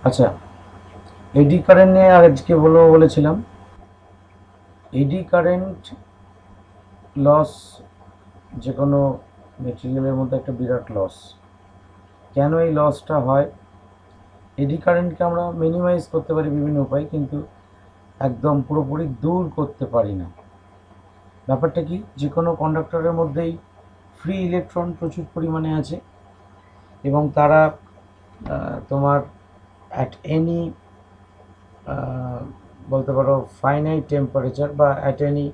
আচ্ছা, eddy current নিয়ে আজকে বলেছিলাম। এডি কারেন্ট লস যে কোনো মেটেরিয়ালের মধ্যে একটা বিরাট লস। কেন এই লসটা হয়? এডি কারেন্টকে আমরা মিনিমাইজ করতে পারি বিভিন্ন উপায়ে, কিন্তু একদম পুরোপুরি দূর করতে পারি না। ব্যাপারটা কি, যে কোনো কন্ডাক্টরের মধ্যেই ফ্রি ইলেকট্রন প্রচুর পরিমাণে আছে, এবং তারা তোমার অ্যাট এনি বলতে পারো ফাইনাইট টেম্পারেচার বা অ্যাট এনি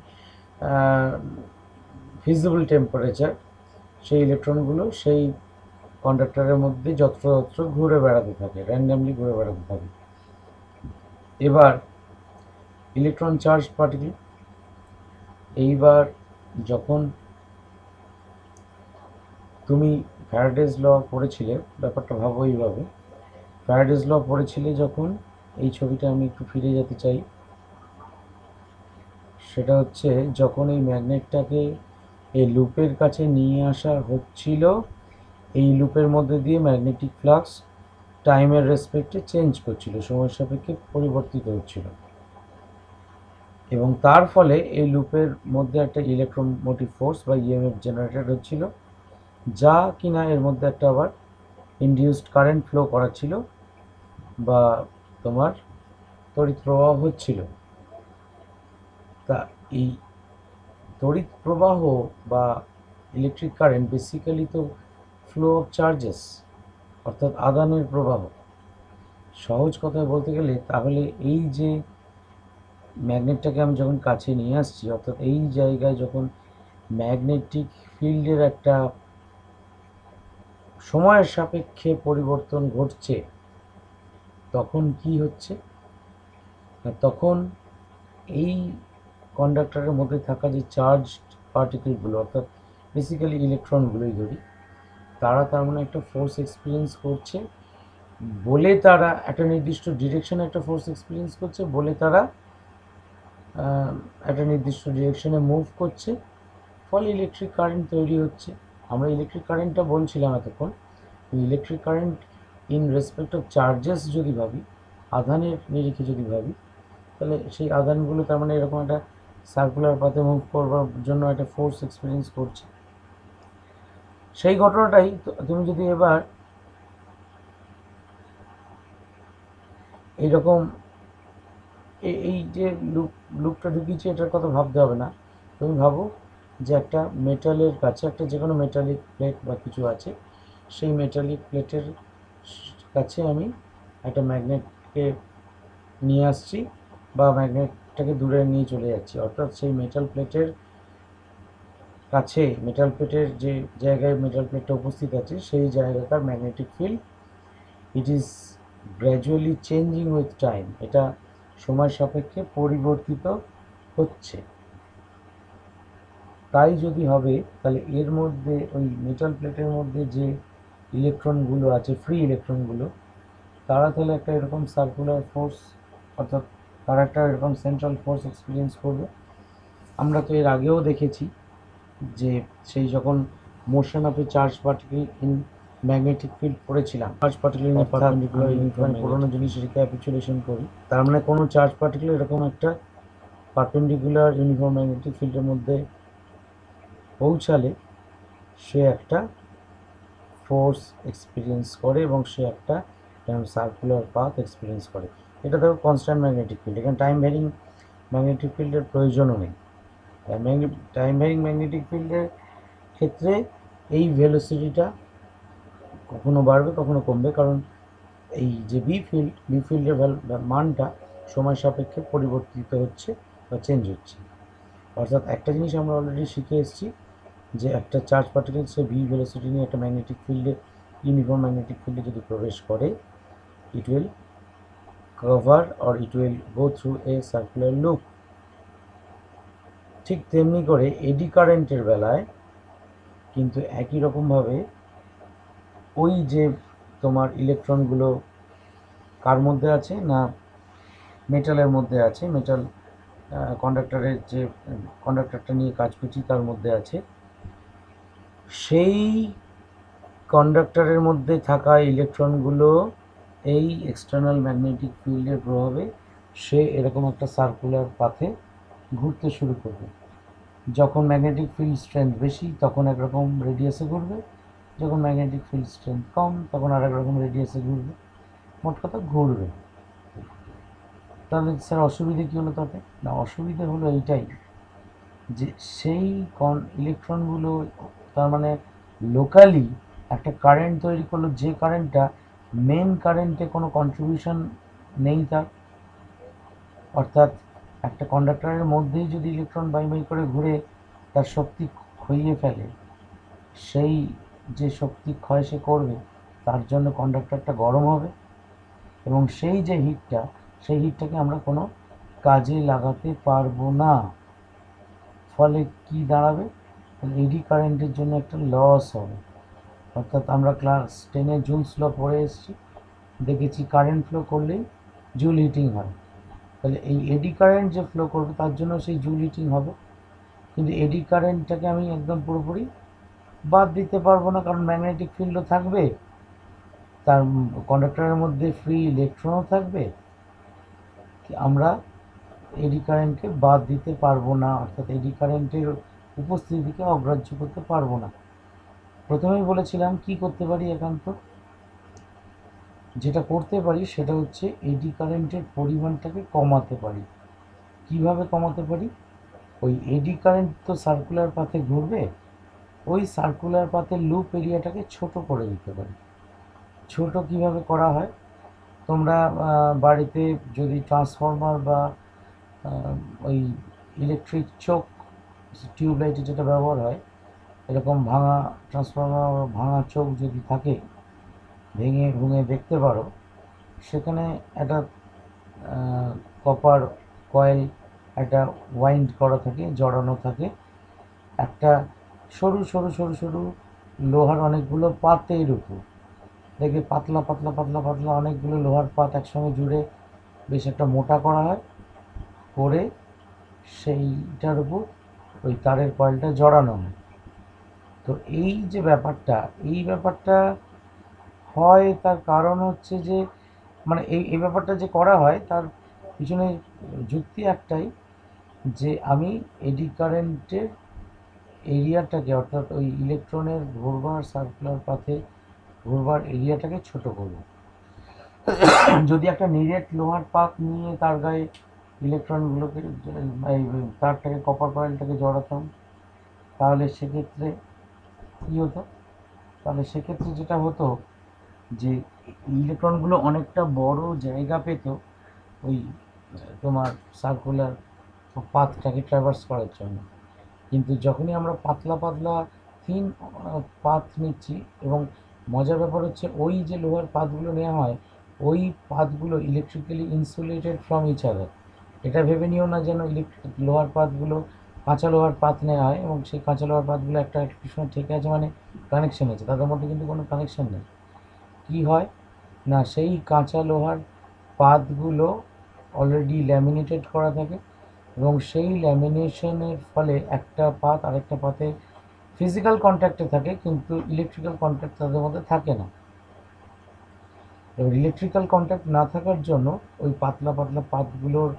ফিজিবল টেম্পারেচার সেই ইলেকট্রনগুলো সেই কন্ডাক্টরের মধ্যে যত্রতত্র ঘুরে বেড়াতে থাকে, র্যান্ডামলি ঘুরে বেড়াতে থাকে। এবার ইলেকট্রন চার্জ পার্টিকেল, এইবার যখন তুমি ফ্যারাডেজ ল পড়েছিলে, ব্যাপারটা ভাবো এইভাবে, ফ্যারাডেজ ল পড়েছিলে যখন, এই ছবিটা আমি একটু ফিরে যেতে চাই। সেটা হচ্ছে যখন এই ম্যাগনেটটাকে এই লুপের কাছে নিয়ে আসা হচ্ছিল, এই লুপের মধ্যে দিয়ে ম্যাগনেটিক ফ্লাক্স টাইমের রেসপেক্টে চেঞ্জ করছিল, সময় সাপেক্ষে পরিবর্তিত হচ্ছিল, এবং তার ফলে এই লুপের মধ্যে একটা ইলেকট্রোমোটিভ ফোর্স বা ইএমএফ জেনারেটেড হচ্ছিল, যা কিনা এর মধ্যে একটা আবার ইনডিউসড কারেন্ট ফ্লো করাচ্ছিল বা তোমার তড়িৎ প্রবাহ হচ্ছিল। তা এই তড়িৎ প্রবাহ বা ইলেকট্রিক কারেন্ট বেসিক্যালি তো ফ্লো অফ চার্জেস, অর্থাৎ আদানের প্রবাহ। সহজ কথায় বলতে গেলে তাহলে এই যে ম্যাগনেটটাকে আমি যখন কাছে নিয়ে আসছি, অর্থাৎ এই জায়গায় যখন ম্যাগনেটিক ফিল্ডের একটা সময়ের সাপেক্ষে পরিবর্তন ঘটছে, তখন কি হচ্ছে, তখন এই কন্ডাক্টরের মধ্যে থাকা যে চার্জ পার্টিকেলগুলো, অর্থাৎ বেসিক্যালি ইলেকট্রনগুলোই ধরি, তারা তার মানে একটা ফোর্স এক্সপিরিয়েন্স করছে, বলে তারা একটা নির্দিষ্ট ডিরেকশনে একটা ফোর্স এক্সপিরিয়েন্স করছে, বলে তারা একটা নির্দিষ্ট ডিরেকশনে মুভ করছে, ফলে ইলেকট্রিক কারেন্ট তৈরি হচ্ছে। আমরা ইলেকট্রিক কারেন্টটা বলছিলাম এতক্ষণ, electric current in respect of charges যদি ভাবি, আধানের নিরিখে যদি ভাবি, তাহলে সেই আধানগুলো তার মানে এরকম একটা সার্কুলার পাথে মুভ করবার জন্য একটা ফোর্স এক্সপিরিয়েন্স করছে। সেই ঘটনাটাই তুমি যদি এবার এইরকম এই যে লুপটা ঢুকিয়েছি, এটার কথা ভাবতে হবে না। তুমি ভাবো যে একটা মেটালের কাছে একটা যে কোনো মেটালিক প্লেট বা কিছু আছে, সেই মেটালিক প্লেটের কাছে আমি একটা ম্যাগনেটকে নিয়ে আসছি বা ম্যাগনেটটাকে দূরে নিয়ে চলে যাচ্ছি, অর্থাৎ সেই মেটাল প্লেটের কাছে, মেটাল প্লেটের যে জায়গায় মেটাল প্লেটটা উপস্থিত আছে সেই জায়গাকার magnetic field, it is gradually changing with time, এটা সময় সাপেক্ষে পরিবর্তিত হচ্ছে। তাই যদি হবে, তাহলে এর মধ্যে ওই মেটাল প্লেটের মধ্যে যে ইলেকট্রনগুলো আছে, ফ্রি ইলেকট্রনগুলো, তারা তাহলে একটা এরকম সার্কুলার ফোর্স, অর্থাৎ তারা একটা এরকম সেন্ট্রাল ফোর্স এক্সপিরিয়েন্স করবে। আমরা তো এর আগেও দেখেছি যে সেই যখন motion of a charge particle in magnetic field পড়েছিলাম, charge particle in perpendicular uniform, পুরোনো জিনিস রিক্যাপিচুলেশন করি, তার মানে কোনো চার্জ পার্টিকেল এরকম একটা পারপেন্ডিকুলার ইউনিফর্ম ম্যাগনেটিক ফিল্ডের মধ্যে পৌঁছালে সে একটা ফোর্স এক্সপিরিয়েন্স করে এবং সে একটা সার্কুলার পাথ এক্সপিরিয়েন্স করে। এটা দেখো কনস্ট্যান্ট ম্যাগনেটিক ফিল্ড, এখানে টাইম ভ্যারিং ম্যাগনেটিক ফিল্ডের প্রয়োজনও নেই। টাইম ভ্যারিং ম্যাগনেটিক ফিল্ডের ক্ষেত্রে এই ভেলোসিটিটা কখনো বাড়বে কখনো কমবে, কারণ এই যে বি ফিল্ডের মানটা সময় সাপেক্ষে পরিবর্তিত হচ্ছে বা চেঞ্জ হচ্ছে। অর্থাৎ একটা জিনিস আমরা অলরেডি শিখে এসেছি, যে একটা চার্জ পার্টিকেল সে ভি ভেলোসিটি নিয়ে একটা ম্যাগনেটিক ফিল্ডে, ইউনিফর্ম ম্যাগনেটিক ফিল্ডে যদি প্রবেশ করে, it will cover or it will go through a circular loop. ঠিক তেমনি করে এডি কারেন্টের বেলায় কিন্তু একই রকমভাবে ওই যে তোমার ইলেকট্রনগুলো কার মধ্যে আছে না, মেটালের মধ্যে আছে, মেটাল কন্ডাক্টরের যে কন্ডাক্টরটা নিয়ে কাজ করছি তার মধ্যে আছে, সেই কন্ডাক্টরের মধ্যে থাকা ইলেকট্রনগুলো এই এক্সটার্নাল ম্যাগনেটিক ফিল্ডের প্রভাবে সে এরকম একটা সার্কুলার পাথে ঘুরতে শুরু করবে। যখন ম্যাগনেটিক ফিল্ড স্ট্রেংথ বেশি তখন একরকম রেডিয়াসে ঘুরবে, যখন ম্যাগনেটিক ফিল্ড স্ট্রেংথ কম তখন আর একরকম রেডিয়াসে ঘুরবে, মোট কথা ঘুরবে। তাহলে স্যার অসুবিধে কী হলো তাতে? না, অসুবিধে হলো এইটাই যে সেই ইলেকট্রনগুলো তার মানে লোকালি একটা কারেন্ট তৈরি করলো, যে কারেন্টটা মেন কারেন্টে কোনো কন্ট্রিবিউশন নেই তার। অর্থাৎ একটা কন্ডাক্টরের মধ্যেই যদি ইলেকট্রন বাই বাই করে ঘুরে তার শক্তি ক্ষইয়ে ফেলে, সেই যে শক্তি ক্ষয় সে করবে তার জন্য কন্ডাক্টরটা গরম হবে, এবং সেই যে হিটটা, সেই হিটটাকে আমরা কোনো কাজে লাগাতে পারবো না। ফলে কি দাঁড়াবে? এডি কারেন্টের জন্য একটা লস হবে। অর্থাৎ আমরা ক্লাস 10-এ জুলস ল পড়ে এসেছি, দেখেছি কারেন্ট ফ্লো করলেই জুল হিটিং হয়। তাহলে এই এডি কারেন্ট যে ফ্লো করবে তার জন্য সেই জুল হিটিং হবে। কিন্তু এডি কারেন্টটাকে আমি একদম পুরোপুরি বাদ দিতে পারবো না, কারণ ম্যাগনেটিক ফিল্ডও থাকবে, তার কন্ডাক্টরের মধ্যে ফ্রি ইলেকট্রনও থাকবে। আমরা এডি কারেন্টকে বাদ দিতে পারবো না, অর্থাৎ এডি কারেন্টের উপস্থিতিকে অগ্রাহ্য করতে পারবো না। প্রথমেই বলেছিলাম কি করতে পারি একান্ত, যেটা করতে পারি সেটা হচ্ছে এডি কারেন্টের পরিমাণটাকে কমাতে পারি। কিভাবে কমাতে পারি? ওই এডি কারেন্ট তো সার্কুলার পাথে ঘুরবে, ওই সার্কুলার পাথের লুপ এরিয়াটাকে ছোট করে দিতে পারি। ছোট কিভাবে করা হয়? তোমরা বাড়িতে যদি ট্রান্সফর্মার বা ওই ইলেকট্রিক চোখ, টিউবলাইটে যেটা ব্যবহার হয়, এরকম ভাঙা ট্রান্সফর্মার বা ভাঙা চোখ যদি থাকে, ভেঙে ভুঙে দেখতে পারো, সেখানে একটা কপার কয়েল একটা ওয়াইন্ড করা থাকে, জড়ানো থাকে, একটা সরু সরু সরু সরু লোহার অনেকগুলো পাতের উপর দেখবে পাতলা পাতলা পাতলা পাতলা অনেকগুলো লোহার পাত একসঙ্গে জুড়ে বেশ একটা মোটা করা হয়, করে সেইটার উপর ওই তারের কয়েলটা জড়ানো হয়। তো এই যে ব্যাপারটা, এই ব্যাপারটা হয় তার কারণ হচ্ছে যে মানে এই ব্যাপারটা যে করা হয় তার পিছনে যুক্তি একটাই, যে আমি এডি কারেন্টের এরিয়াটাকে, অর্থাৎ ওই ইলেকট্রনের ঘুরবার সার্কুলার পাথে ঘুরবার এরিয়াটাকে ছোট করব। যদি একটা নিরেট লোহার পাত নিয়ে তার গায়ে ইলেকট্রনগুলোকে এই তারটাকে কপার কয়েলটাকে জড়াতাম, তাহলে সেক্ষেত্রে কী হতো? তাহলে সেক্ষেত্রে যেটা হতো যে ইলেকট্রনগুলো অনেকটা বড় জায়গা পেত ওই তোমার সার্কুলার পাথটাকে ট্র্যাভার্স করার জন্য। কিন্তু যখনই আমরা পাতলা পাতলা থিন পাথ নিচ্ছি, এবং মজার ব্যাপার হচ্ছে ওই যে লোহার পাতগুলো নেওয়া হয়, ওই পাতগুলো electrically insulated from each other. এটা ভেবে নিও না যেন লোহার পাতগুলো কাঁচা লোহার পাত নেওয়া হয় এবং সেই কাঁচা লোহার পাতগুলো একটা সময় ঠেকে আছে মানে কানেকশন আছে, তাদের মধ্যে কিন্তু কোনো কানেকশন নেই। কি হয় না, সেই কাঁচা লোহার পাতগুলো অলরেডি ল্যামিনেটেড করা থাকে, এবং সেই ল্যামিনেশনের ফলে একটা পাত আরেকটা পাতে ফিজিক্যাল কন্ট্যাক্টে থাকে, কিন্তু ইলেকট্রিক্যাল কন্ট্যাক্ট তাদের মধ্যে থাকে না। এবার ইলেকট্রিক্যাল কন্ট্যাক্ট না থাকার জন্য ওই পাতলা পাতলা পাতগুলোর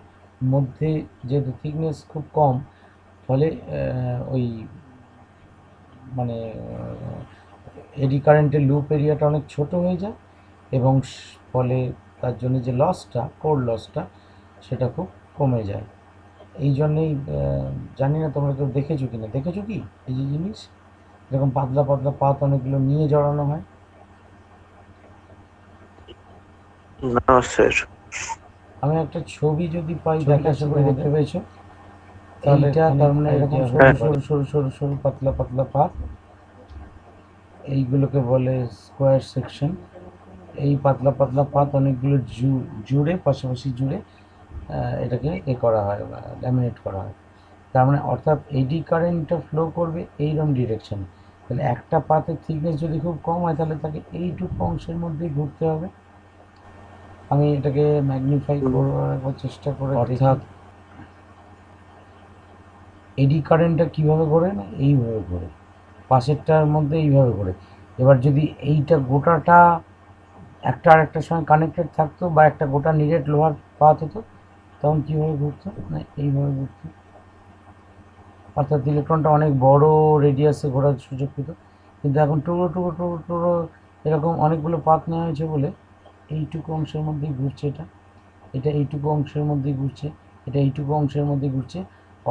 মধ্যে যেহেতু থিকনেস খুব কম, ফলে ওই মানে এডি কারেন্টের লুপ এরিয়াটা অনেক ছোট হয়ে যায়, এবং ফলে তার জন্য যে লসটা, কোর লসটা, সেটা খুব কমে যায়। এই জন্যেই জানি না তোমরা কেউ দেখেছো কি না, দেখেছো কি এই যে জিনিস এরকম পাতলা পাতলা পাত অনেকগুলো নিয়ে জড়ানো হয়? না স্যার। আমি একটা ছবি যদি পাই দেখাশো করে দেখতে পেয়েছো, এইটা তার মানে এরকম সরু হ্যাঁ। সরু সরু সরু সরু পাতলা পাতলা পাত, এইগুলোকে বলে স্কোয়ার সেকশন। এই পাতলা পাতলা পাত অনেকগুলো জুড়ে পাশাপাশি জুড়ে এটাকে করা হয়, ল্যামিনেট করা হয়। তার মানে অর্থাৎ এডি কারেন্টটা ফ্লো করবে এইরকম ডিরেকশনে। তাহলে একটা পাতের থিকনেস যদি খুব কম হয় তাহলে তাকে এইটুকু অংশের মধ্যেই ঘুরতে হবে। আমি এটাকে ম্যাগনিফাই করার চেষ্টা করে, অর্থাৎ এডি কারেন্টটা কীভাবে ঘোরে না, এইভাবে ঘোরে, পাশেরটার মধ্যে এইভাবে ঘোরে। এবার যদি এইটা গোটাটা একটা আর একটার সঙ্গে কানেক্টেড থাকতো বা একটা গোটা নিরেট লোহার পাত হতো, তখন কীভাবে ঘুরতো না এইভাবে ঘুরতো, অর্থাৎ ইলেকট্রনটা অনেক বড় রেডিয়াসে ঘোরার সুযোগ পেত। কিন্তু এখন টুকরো টুকরো টুকরো টুকরো এরকম অনেকগুলো পাত নেওয়া হয়েছে বলে এইটুকু অংশের মধ্যেই ঘুরছে, এটা এইটুকু অংশের মধ্যেই ঘুরছে, এটা এইটুকু অংশের মধ্যে ঘুরছে,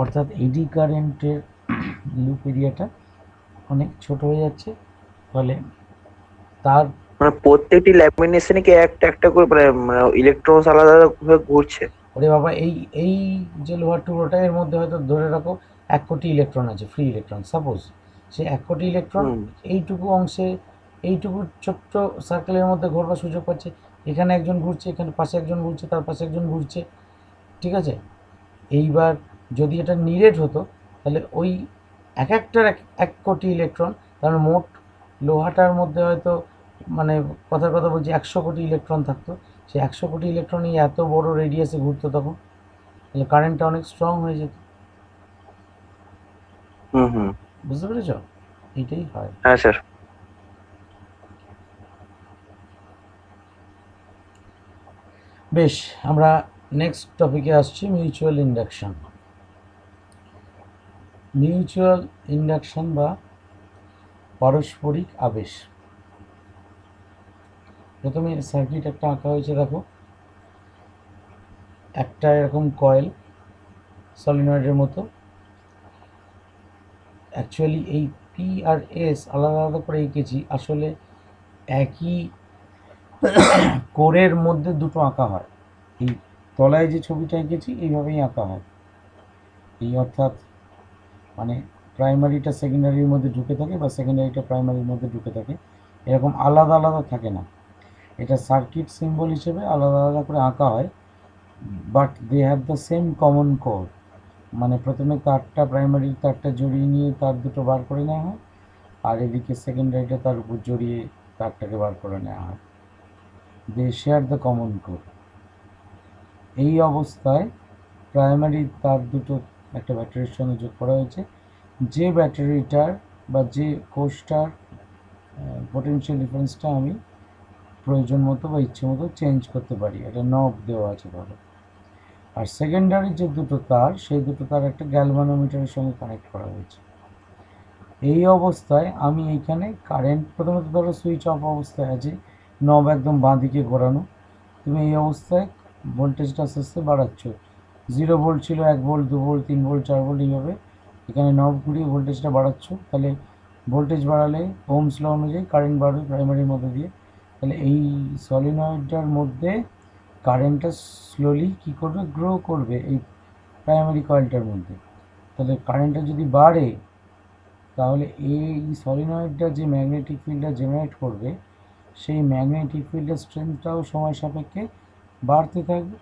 অর্থাৎ এডি কারেন্টের লুপ এরিয়াটা অনেক ছোট হয়ে যাচ্ছে। ফলে তার মানে প্রত্যেকটি ল্যামিনেশনে কি একটা একটা করে ইলেকট্রন আলাদা আলাদা ভাবে ঘুরছে? ওরে বাবা, এই এই যে লোহার টুকরোটা, এর মধ্যে হয়তো ধরে রাখো 1 কোটি ইলেকট্রন আছে, ফ্রি ইলেকট্রন সাপোজ। সেই 1 কোটি ইলেকট্রন হুম এইটুকু অংশে, এইটুকু ছোট্ট সার্কেলের মধ্যে ঘোরবার সুযোগ পাচ্ছে। এখানে একজন ঘুরছে, এখানে পাশে একজন ঘুরছে, তার পাশে একজন ঘুরছে, ঠিক আছে। এইবার যদি এটা নিরেট হতো, তাহলে ওই এক একটার 1 কোটি ইলেকট্রন, তার মোট লোহাটার মধ্যে হয়তো, মানে কথার কথা বলছি, 100 কোটি ইলেকট্রন থাকতো। সেই 100 কোটি ইলেকট্রনই এত বড় রেডিয়াসে ঘুরতো তখন, তাহলে কারেন্টটা অনেক স্ট্রং হয়ে যেত। হুম হুম। বুঝতে পেরেছ? এইটাই হয়। হ্যাঁ স্যার। বেশ, আমরা নেক্সট টপিকে আসছি, মিউচুয়াল ইন্ডাকশন। মিউচুয়াল ইন্ডাকশন বা পারস্পরিক আবেশ। প্রথমে সার্কিট একটা আঁকা হয়েছে, দেখো একটা এরকম কয়েল সলিনয়েডের মতো। অ্যাকচুয়ালি এই পি আর এস আলাদা আলাদা করে এঁকেছি, আসলে একই কোরের মধ্যে দুটো আঁকা হয়। এই তলায় যে ছবিটা এঁকেছি এইভাবেই আঁকা হয়। এই অর্থাৎ মানে প্রাইমারিটা সেকেন্ডারির মধ্যে ঢুকে থাকে বা সেকেন্ডারিটা প্রাইমারির মধ্যে ঢুকে থাকে, এরকম আলাদা আলাদা থাকে না। এটা সার্কিট সিম্বল হিসেবে আলাদা আলাদা করে আঁকা হয়, but they have the same common core. মানে প্রথমে তারটা, প্রাইমারির তারটা জড়িয়ে নিয়ে তার দুটো বার করে নেওয়া হয়, আর এদিকে সেকেন্ডারিটা তার উপর জড়িয়ে তারটাকে বার করে নেওয়া হয়। দে শেয়ার দ্য কমন কোর। এই অবস্থায় প্রাইমারি তার দুটো একটা ব্যাটারির সঙ্গে যোগ করা হয়েছে। যে ব্যাটারিটার বা যে কোষটার পোটেনশিয়াল ডিফারেন্সটা আমি প্রয়োজন মতো বা ইচ্ছে মতো চেঞ্জ করতে পারি, একটা নব দেওয়া আছে ভাবে। আর সেকেন্ডারি যে দুটো তার, সেই দুটো তার একটা গ্যালভানোমিটারের সঙ্গে কানেক্ট করা হয়েছে। এই অবস্থায় আমি এইখানে কারেন্ট, প্রথমত ধরো সুইচ অফ অবস্থায় আছে, নব একদম বাঁ দিকে ঘোরানো। তুমি এই অবস্থায় ভোল্টেজটা আস্তে আস্তে বাড়াচ্ছ। 0 ভোল্ট ছিল, 1 ভোল্ট, 2 ভোল্ট, 3 ভোল্ট, 4 ভোল্ট, এইভাবে এখানে নব ঘুরিয়ে ভোল্টেজটা বাড়াচ্ছ। তাহলে ভোল্টেজ বাড়ালে ওহমস ল অনুযায়ী কারেন্ট বাড়বে প্রাইমারির মধ্যে দিয়ে। তাহলে এই সলিনয়েডটার মধ্যে কারেন্টটা স্লোলি কী করবে, গ্রো করবে এই প্রাইমারি কয়েলটার মধ্যে। তাহলে কারেন্টটা যদি বাড়ে, তাহলে এই সলিনয়েডটা যে ম্যাগনেটিক ফিল্ডটা জেনারেট করবে, সেই ম্যাগনেটিক ফিল্ডের স্ট্রেংথটাও সময় সাপেক্ষে বাড়তে থাকবে।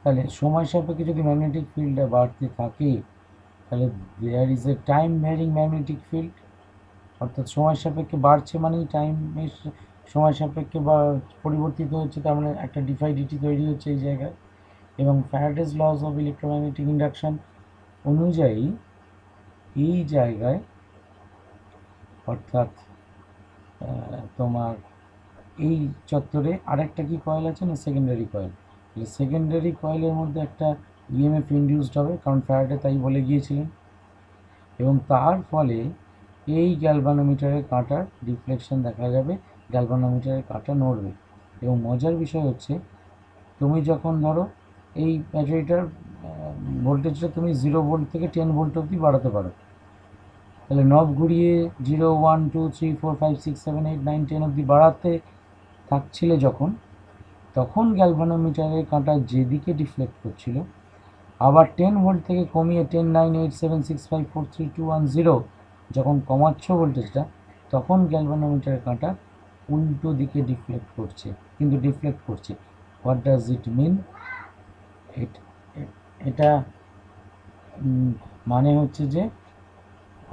তাহলে সময় সাপেক্ষে যদি ম্যাগনেটিক ফিল্ডটা বাড়তে থাকে, তাহলে there is a time varying magnetic field. অর্থাৎ সময় সাপেক্ষে বাড়ছে মানেই টাইমের সময় সাপেক্ষে বা পরিবর্তিত হচ্ছে, তার মানে একটা ডিফাইডিটি তৈরি হচ্ছে এই জায়গায়। এবং ফ্যারাডেজ লস অফ ইলেকট্রোম্যাগনেটিক ইন্ডাকশন অনুযায়ী এই জায়গায়, অর্থাৎ তোমার এই চত্বরে আরেকটা কি কয়েল আছে না, সেকেন্ডারি কয়েল। সেকেন্ডারি কয়েলের মধ্যে একটা ইএমএফ ইনডিউসড হবে, কারণ ফ্যারাডে তাই বলে গিয়েছিলেন। এবং তার ফলে এই গ্যালভানোমিটারের কাঁটার ডিফ্লেকশন দেখা যাবে, গ্যালভানোমিটারের কাঁটা নড়বে। এবং মজার বিষয় হচ্ছে, তুমি যখন ধরো এই ব্যাটারিটার ভোল্টেজটা তুমি 0 ভোল্ট থেকে 10 ভোল্ট অবধি বাড়াতে পারো, তাহলে নব ঘুরিয়ে 0, 1, 2, 3, 4, 5, 6, 7, 8, 9, 10 অবধি বাড়াতে থাকছিলে যখন, তখন গ্যালভানোমিটারের কাঁটা যেদিকে ডিফ্লেক্ট করছিল, আবার 10 ভোল্ট থেকে কমিয়ে 10, 9, 8, 7, 6, 5, 4, 3, 2, 1, 0 যখন কমাচ্ছ ভোল্টেজটা, তখন গ্যালভানোমিটারের কাঁটা উল্টো দিকে ডিফ্লেক্ট করছে, কিন্তু ডিফ্লেক্ট করছে। হোয়াট ডাজ ইট মিন? এটা মানে হচ্ছে যে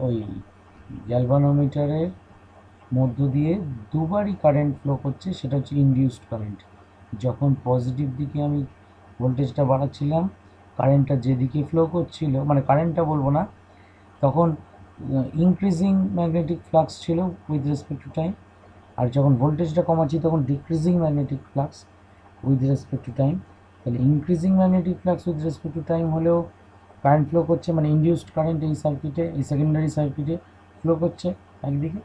ওই গ্যালভানোমিটারের মধ্য দিয়ে দুবারই কারেন্ট ফ্লো করছে, সেটা হচ্ছে ইনডিউসড কারেন্ট। যখন পজিটিভ দিকে আমি ভোল্টেজটা বাড়াচ্ছিলাম, কারেন্টটা যেদিকে ফ্লো করছিল, মানে কারেন্টটা বলবো না, তখন ইনক্রিজিং ম্যাগনেটিক ফ্লাক্স ছিল উইথ রেসপেক্ট টু টাইম। আর যখন ভোল্টেজটা কমাচ্ছি তখন decreasing magnetic flux with respect to time. তাহলে increasing magnetic flux with respect to time হলেও কারেন্ট ফ্লো করছে, মানে ইনডিউসড কারেন্ট এই সার্কিটে, এই সেকেন্ডারি সার্কিটে ফ্লো করছে একদিকে।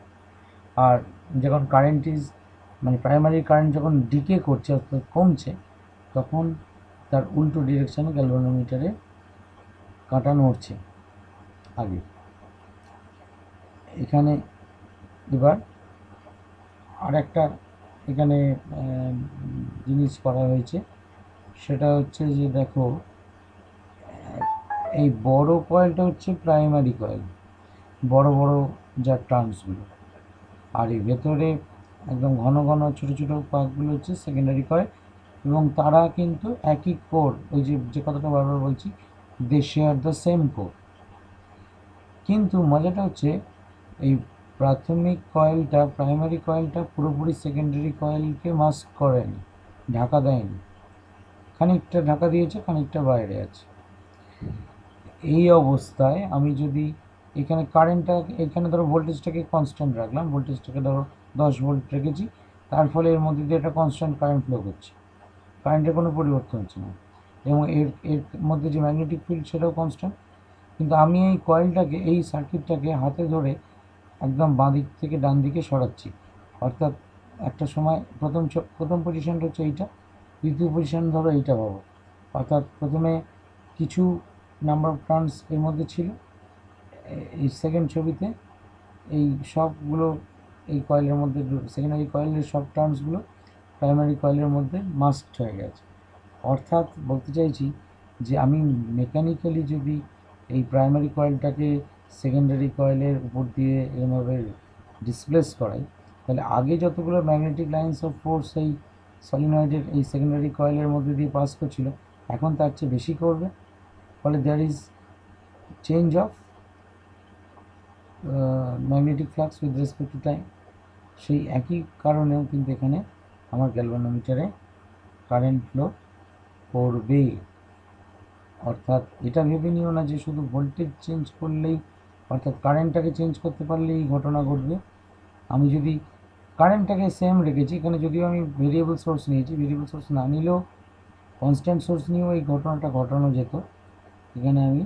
আর যখন কারেন্ট মানে প্রাইমারি কারেন্ট যখন ডিকে করছে অর্থাৎ কমছে, তখন তার উল্টো ডিরেকশানে গ্যালভানোমিটারে কাঁটা নড়ছে আগে। এখানে এবার আর একটা এখানে জিনিস করা হয়েছে, সেটা হচ্ছে যে দেখো এই বড় কয়েলটা হচ্ছে প্রাইমারি কয়েল, বড় বড় যার টার্মসগুলো, আর এই ভেতরে একদম ঘন ঘন ছোটো ছোটো পাকগুলো হচ্ছে সেকেন্ডারি কয়েল, এবং তারা কিন্তু একই কোর, ওই যে কথাটা বারবার বলছি, দে শেয়ার দ্য সেম কোর। কিন্তু মজাটা হচ্ছে এই প্রাথমিক কয়েলটা, প্রাইমারি কয়েলটা পুরোপুরি সেকেন্ডারি কয়েলকে মাস্ক করেনি, ঢাকা দেয়নি, খানিকটা ঢাকা দিয়েছে, খানিকটা বাইরে আছে। এই অবস্থায় আমি যদি এখানে কারেন্টটা, এখানে ধরো ভোল্টেজটাকে কনস্ট্যান্ট রাখলাম, ভোল্টেজটাকে ধরো 10 ভোল্ট রেখেছি, তার ফলে এর মধ্যে দিয়ে একটা কনস্ট্যান্ট কারেন্ট ফ্লো করছে, কারেন্টের কোনো পরিবর্তন হচ্ছে না, এবং এর এর মধ্যে যে ম্যাগনেটিক ফিল্ড সেটাও কনস্ট্যান্ট। কিন্তু আমি এই কয়েলটাকে, এই সার্কিটটাকে হাতে ধরে একদম বাঁ দিক থেকে ডান দিকে সরাচ্ছি, অর্থাৎ একটা সময় প্রথম পজিশনটা হচ্ছে এইটা, দ্বিতীয় পজিশন ধরো এইটা ভাবো, অর্থাৎ প্রথমে কিছু নাম্বার অফ টার্নস এর মধ্যে ছিল, এই সেকেন্ড ছবিতে এই সবগুলো এই কয়েলের মধ্যে, সেকেন্ডারি কয়েলের সব টার্মসগুলো প্রাইমারি কয়েলের মধ্যে মাস্কড হয়ে গেছে। অর্থাৎ বলতে চাইছি যে আমি মেকানিক্যালি যদি এই প্রাইমারি কয়েলটাকে সেকেন্ডারি কয়েলের উপর দিয়ে এরমভাবে ডিসপ্লেস করাই, তাহলে আগে যতগুলো ম্যাগনেটিক লাইন্স অফ ফোর্স এই সলিনয়েডের এই সেকেন্ডারি কয়েলের মধ্যে দিয়ে পাস করছিল, এখন তার চেয়ে বেশি করবে। ফলে there is change of magnetic flux with respect to time. সেই একই কারণেও কিন্তু এখানে আমার গ্যালভানোমিটারে কারেন্ট ফ্লো করবে। অর্থাৎ এটা ভেবে নিও না যে শুধু ভোল্টেজ চেঞ্জ করলেই, অর্থাৎ কারেন্টটাকে চেঞ্জ করতে পারলেই এই ঘটনা ঘটবে। আমি যদি কারেন্টটাকে সেম রেখেছি, এখানে যদিও আমি ভেরিয়েবল সোর্স নিয়েছি, ভেরিয়েবল সোর্স না নিলেও কনস্ট্যান্ট সোর্স নিয়েও এই ঘটনাটা ঘটানো যেত। এখানে আমি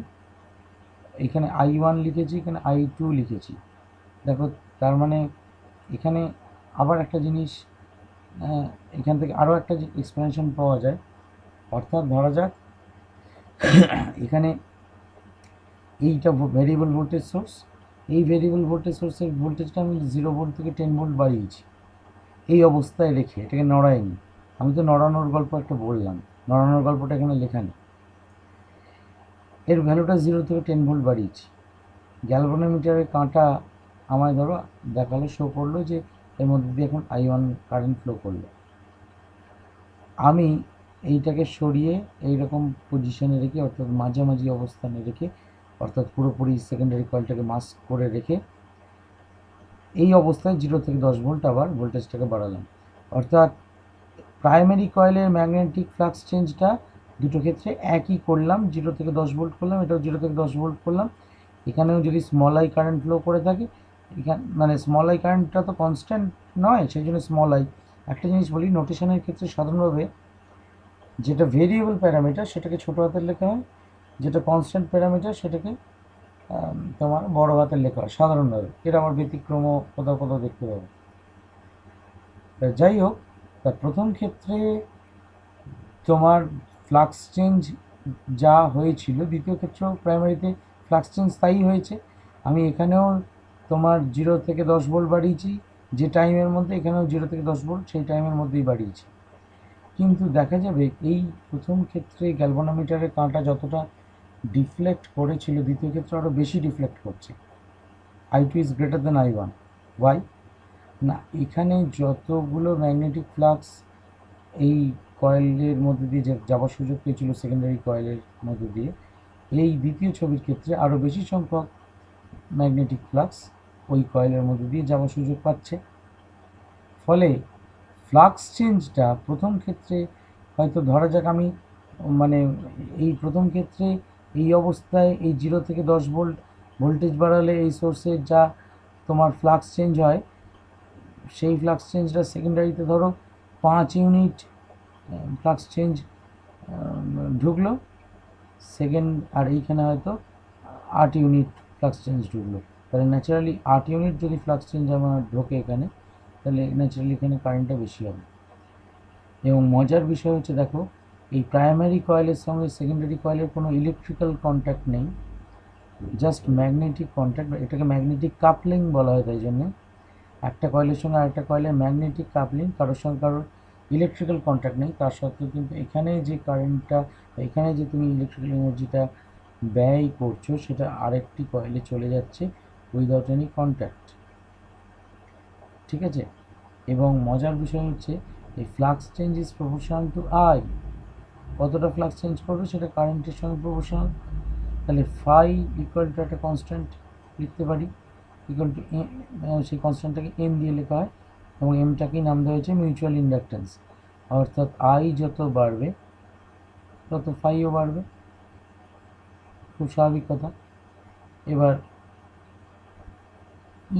এখানে I1 লিখেছি, এখানে I2 লিখেছি, দেখো তার মানে এখানে আবার একটা জিনিস, এখান থেকে আরও একটা এক্সপ্লেনেশন পাওয়া যায়। অর্থাৎ ধরা যাক এখানে এইটা ভেরিয়েবল ভোল্টেজ সোর্স, এই ভেরিয়েবল ভোল্টেজ সোর্সের ভোল্টেজটা আমি 0 ভোল্ট থেকে 10 ভোল্ট বাড়িয়েছি, এই অবস্থায় রেখে, এটাকে নড়াইনি। আমি তো নড়ানোর গল্প একটা বললাম, নড়ানোর গল্পটা এখানে লেখা নেই। এর ভ্যালুটা 0 থেকে 10 ভোল্ট বাড়িয়েছি। গ্যালভানোমিটারের কাঁটা আমায় ধরো দেখালো, শো করলো যে এর মধ্যে দিয়ে এখন I1 কারেন্ট ফ্লো করলো। আমি এইটাকে সরিয়ে এইরকম পজিশনে রেখে, অর্থাৎ মাঝামাঝি অবস্থানে রেখে, অর্থাৎ পুরোপুরি সেকেন্ডারি কয়েলটাকে মাস্ক করে রেখে এই অবস্থায় 0 থেকে 10 ভোল্ট আবার ভোল্টেজটাকে বাড়ালাম। অর্থাৎ প্রাইমারি কয়েলের ম্যাগনেটিক ফ্লাক্স চেঞ্জটা দুটো ক্ষেত্রে একই করলাম, 0 থেকে 10 ভোল্ট করলাম, এটাও 0 থেকে 10 ভোল্ট করলাম। এখানেও যদি স্মল আই কারেন্ট ফ্লো করে থাকে, এখানে মানে স্মল আই কারেন্টটা তো কনস্ট্যান্ট নয়, সেই জন্য স্মল আই। একটা জিনিস বলি, নোটেশনের ক্ষেত্রে সাধারণভাবে যেটা ভেরিয়েবল প্যারামিটার সেটাকে ছোটো হাতের লেখা হয়, যেটা কনস্ট্যান্ট প্যারামিটার সেটাকে তোমার বড় হাতের লেখা হয় সাধারণভাবে। এর আবার ব্যতিক্রমও কোথাও কোথাও দেখতে পাবে। যাই হোক, তার প্রথম ক্ষেত্রে তোমার ফ্লাক্স চেঞ্জ যা হয়েছিল, দ্বিতীয় ক্ষেত্রেও প্রাইমারিতে ফ্লাক্স চেঞ্জ তাই হয়েছে। আমি এখানেও তোমার 0 থেকে 10 ভোল্ট বাড়িয়েছি যে টাইমের মধ্যে, এখানেও 0 থেকে 10 ভোল্ট সেই টাইমের মধ্যেই বাড়িয়েছি। কিন্তু দেখা যাবে এই প্রথম ক্ষেত্রে গ্যালভানোমিটারের কাঁটা যতটা ডিফ্লেক্ট করেছিল, দ্বিতীয় ক্ষেত্রে আরও বেশি ডিফ্লেক্ট করছে। I2 is greater than I1। Y না, এখানে যতগুলো ম্যাগনেটিক ফ্লাক্স এই কয়েলের মধ্যে দিয়ে যাওয়ার সুযোগ পেয়েছিল সেকেন্ডারি কয়েলের মধ্যে দিয়ে, এই দ্বিতীয় ছবির ক্ষেত্রে আরও বেশি সংখ্যক ম্যাগনেটিক ফ্লাক্স ওই কয়েলের মধ্যে দিয়ে যাওয়ার সুযোগ পাচ্ছে। ফলে ফ্লাক্স চেঞ্জটা প্রথম ক্ষেত্রে হয়তো ধরা যাক আমি মানে এই প্রথম ক্ষেত্রে এই অবস্থায় এই 0 থেকে 10 ভোল্ট ভোল্টেজ বাড়ালে এই সোর্সের যা তোমার ফ্লাক্স চেঞ্জ হয়, সেই ফ্লাক্স চেঞ্জটা সেকেন্ডারিতে ধরো 5 ইউনিট ফ্লাক্স চেঞ্জ ঢুকলো সেকেন্ড, আর এইখানে হয়তো 8 ইউনিট ফ্লাক্স চেঞ্জ ঢুকলো, তাহলে ন্যাচারালি 8 ইউনিট যদি ফ্লাক্স চেঞ্জ আমার ঢোকে এখানে, তাহলে ন্যাচারালি এখানে কারেন্টটা বেশি হবে। এবং মজার বিষয় হচ্ছে দেখো, এই প্রাইমারি কয়েলের সঙ্গে সেকেন্ডারি কয়েলের কোনো ইলেকট্রিক্যাল কন্ট্যাক্ট নেই, জাস্ট ম্যাগনেটিক কন্ট্যাক্ট, এটাকে ম্যাগনেটিক কাপলিং বলা হয়। তাই জন্যে একটা কয়েলের সঙ্গে আরেকটা কয়েলের ম্যাগনেটিক কাপলিং, কারোর সঙ্গে কারোর ইলেকট্রিক্যাল কন্ট্যাক্ট নেই, তার সত্ত্বেও কিন্তু এখানে যে কারেন্টটা, এখানে যে তুমি ইলেকট্রিক্যাল এনার্জিটা ব্যয় করছো সেটা আরেকটি কয়েলে চলে যাচ্ছে উইদাউট এনি কন্ট্যাক্ট। ঠিক আছে? এবং মজার বিষয় হচ্ছে এই flux change is proportional to I, কতটা ফ্লাক্স চেঞ্জ করবে সেটা কারেন্টের সঙ্গে প্রপোর্শনাল। তাহলে ফাই ইকুয়াল টু একটা কনস্ট্যান্ট লিখতে পারি, ইকুয়াল টু সেই কনস্ট্যান্টটাকে এম দিয়ে লেখা হয়, এবং এমটাকেই নাম দেওয়া হয়েছে মিউচুয়াল ইন্ডাকটেন্স। অর্থাৎ আই যত বাড়বে তত ফাইও বাড়বে, খুব স্বাভাবিক কথা। এবার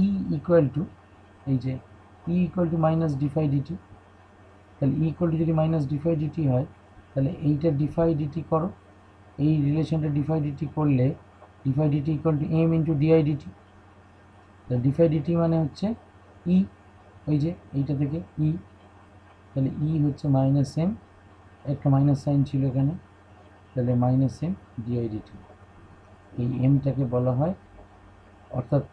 ই ইকুয়াল টু, এই যে E equal to minus d phi dt, তাহলে ই ইকুয়াল টু যদি মাইনাস ডিফাই ডিটি হয়, তাহলে এইটা ডিফাই ডিটি করো, এই রিলেশনটা ডিফাই ডিটি করলে d phi dt equal to M into di dt. D phi dt মানে হচ্ছে ই, ওই যে এইটা থেকে ই, তাহলে ই হচ্ছে মাইনাস এম, একটা মাইনাস সাইন ছিল এখানে, তাহলে মাইনাস এম ডিআই ডিটি। এই এমটাকে বলা হয়, অর্থাৎ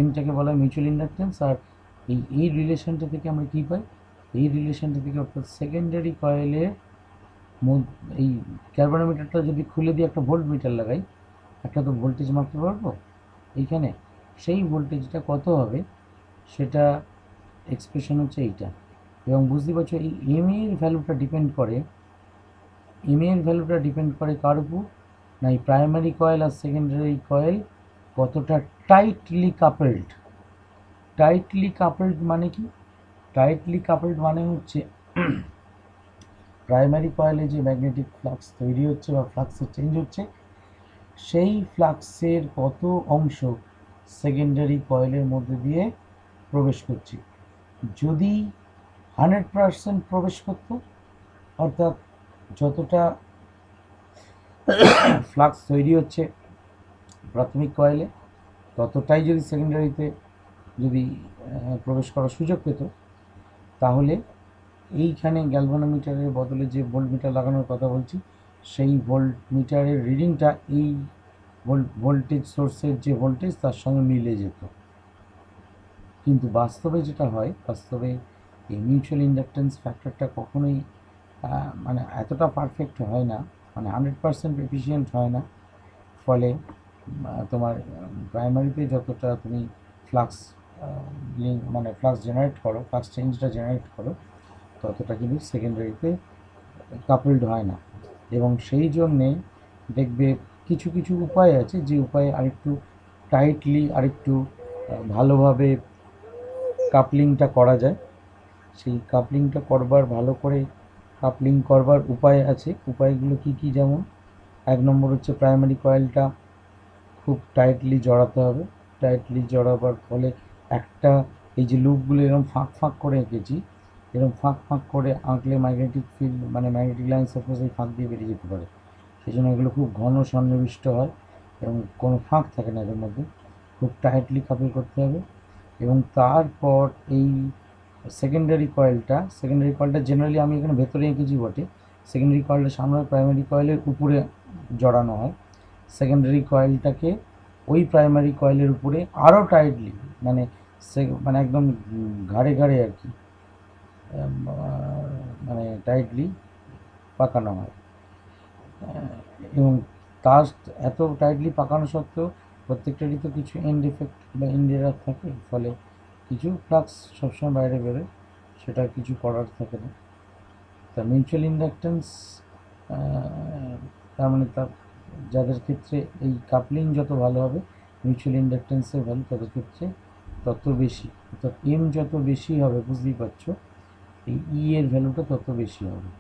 এমটাকে বলা হয় মিউচুয়াল ইন্ডাকটেন্স। আর এই রিলেশনটা থেকে আমরা কী পাই, এই রিলেশনটা থেকে অর্থাৎ সেকেন্ডারি কয়েলের এই ক্যালভানোমিটারটা যদি খুলে দিয়ে একটা ভোল্ট মিটার লাগাই, একটা তো ভোল্টেজ মাপতে পারবো এইখানে, সেই ভোল্টেজটা কত হবে সেটা এক্সপ্রেশন হচ্ছে এইটা। এবং বুঝতে পারছো এই এম এর ভ্যালুটা ডিপেন্ড করে, এম এর ভ্যালুটা ডিপেন্ড করে কার উপর না, এই প্রাইমারি কয়েল আর সেকেন্ডারি কয়েল কতটা টাইটলি কাপলড। টাইটলি কাপলড মানে কি? টাইটলি কাপলড মানে হচ্ছে প্রাইমারি কয়েলে যে ম্যাগনেটিক ফ্লাক্স তৈরি হচ্ছে বা ফ্লাক্সের চেঞ্জ হচ্ছে, সেই ফ্লাক্সের কত অংশ সেকেন্ডারি কয়েলের মধ্যে দিয়ে প্রবেশ করছে। যদি 100% প্রবেশ করত, অর্থাৎ যতটা ফ্লাক্স তৈরি হচ্ছে প্রাথমিক কয়েলে ততটাই যদি সেকেন্ডারিতে যদি প্রবেশ করার সুযোগ পেত, তাহলে এইখানে গ্যালভানোমিটারের বদলে যে ভোল্ট মিটার লাগানোর কথা বলছি, সেই ভোল্ট মিটারের রিডিংটা এই ভোল্টেজ সোর্সের যে ভোল্টেজ তার সঙ্গে মিলে যেত। কিন্তু বাস্তবে যেটা হয়, বাস্তবে এই মিউচুয়াল ইন্ডাকটেন্স ফ্যাক্টরটা কখনোই মানে এতটা পারফেক্ট হয় না, মানে 100% এফিসিয়েন্ট হয় না। ফলে তোমার প্রাইমারিতে যতটা তুমি ফ্লাক্স মানে ফ্লাক্স জেনারেট করো, ফ্লাক্স চেঞ্জটা জেনারেট করো, ততটা কিন্তু সেকেন্ডারিতে কাপলড হয় না। এবং সেই জন্যে দেখবে কিছু কিছু উপায় আছে, যে উপায়ে আরেকটু টাইটলি আরেকটু ভালোভাবে কাপলিংটা করা যায়। সেই কাপলিংটা করবার, ভালো করে কাপলিং করবার উপায় আছে। উপায়গুলো কি কি, যেমন 1 নম্বর হচ্ছে প্রাইমারি কয়েলটা খুব টাইটলি জড়াতে হবে। টাইটলি জড়াবার ফলে একটা, এই যে লুপগুলো এরকম ফাঁক ফাঁক করে এঁকেছি, এরকম ফাঁক ফাঁক করে আঁকলে ম্যাগনেটিক ফিল্ড মানে ম্যাগনেটিক লাইন সাপোজ এই ফাঁক দিয়ে বেরিয়ে যেতে পারে। সেই জন্য এগুলো খুব ঘন সন্নিবিষ্ট হয় এবং কোনো ফাঁক থাকে না এদের মধ্যে। খুব টাইটলি কাপল করতে হবে। এবং তারপর এই সেকেন্ডারি কয়েলটা জেনারেলি আমি এখানে ভেতরে এঁকেছি বটে, সেকেন্ডারি কয়েলটা সামনে প্রাইমারি কয়েলের উপরে জড়ানো হয়। সেকেন্ডারি কয়েলটাকে ওই প্রাইমারি কয়েলের উপরে আরও টাইটলি, মানে মানে একদম ঘাড়ে ঘাড়ে আর কি, মানে টাইটলি পাকানো হয়। এবং তার এত টাইটলি পাকানো সত্ত্বেও প্রত্যেকটারই তো কিছু এন্ড এফেক্ট বা এন্ড এরার থাকে, ফলে কিছু ফ্লাক্স সবসময় বাইরে বেরোয়, সেটা কিছু করার থাকে না। তা মিউচুয়াল ইন্ডাকটেন্স, তার মানে তার যাদের ক্ষেত্রে এই কাপলিং যত ভালো হবে, মিউচুয়াল ইন্ডাকটেন্সের ভ্যালু তাদের ক্ষেত্রে তত বেশি, অর্থাৎ এম যত বেশি হবে, বুঝতেই পারছো এই ই এর ভ্যালুটা তত বেশি হবে।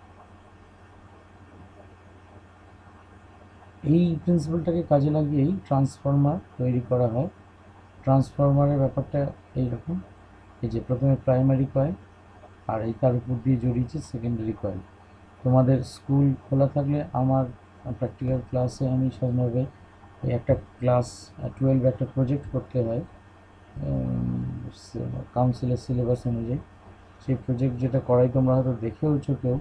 এই প্রিন্সিপালটাকে কাজে লাগিয়েই ট্রান্সফর্মার তৈরি করা হয়। ট্রান্সফর্মারের ব্যাপারটা এইরকম, এই যে প্রথমে প্রাইমারি কয়েল আর এই তার উপর দিয়ে জড়িয়েছে সেকেন্ডারি কয়েল। তোমাদের স্কুল খোলা থাকলে আমার প্র্যাকটিক্যাল ক্লাসে আমি সাধারণভাবে একটা ক্লাস 12 একটা প্রজেক্ট করতে হয় কাউন্সিলের সিলেবাস অনুযায়ী। সেই প্রজেক্ট যেটা করাই তোমরা হয়তো দেখেওছো কেউ,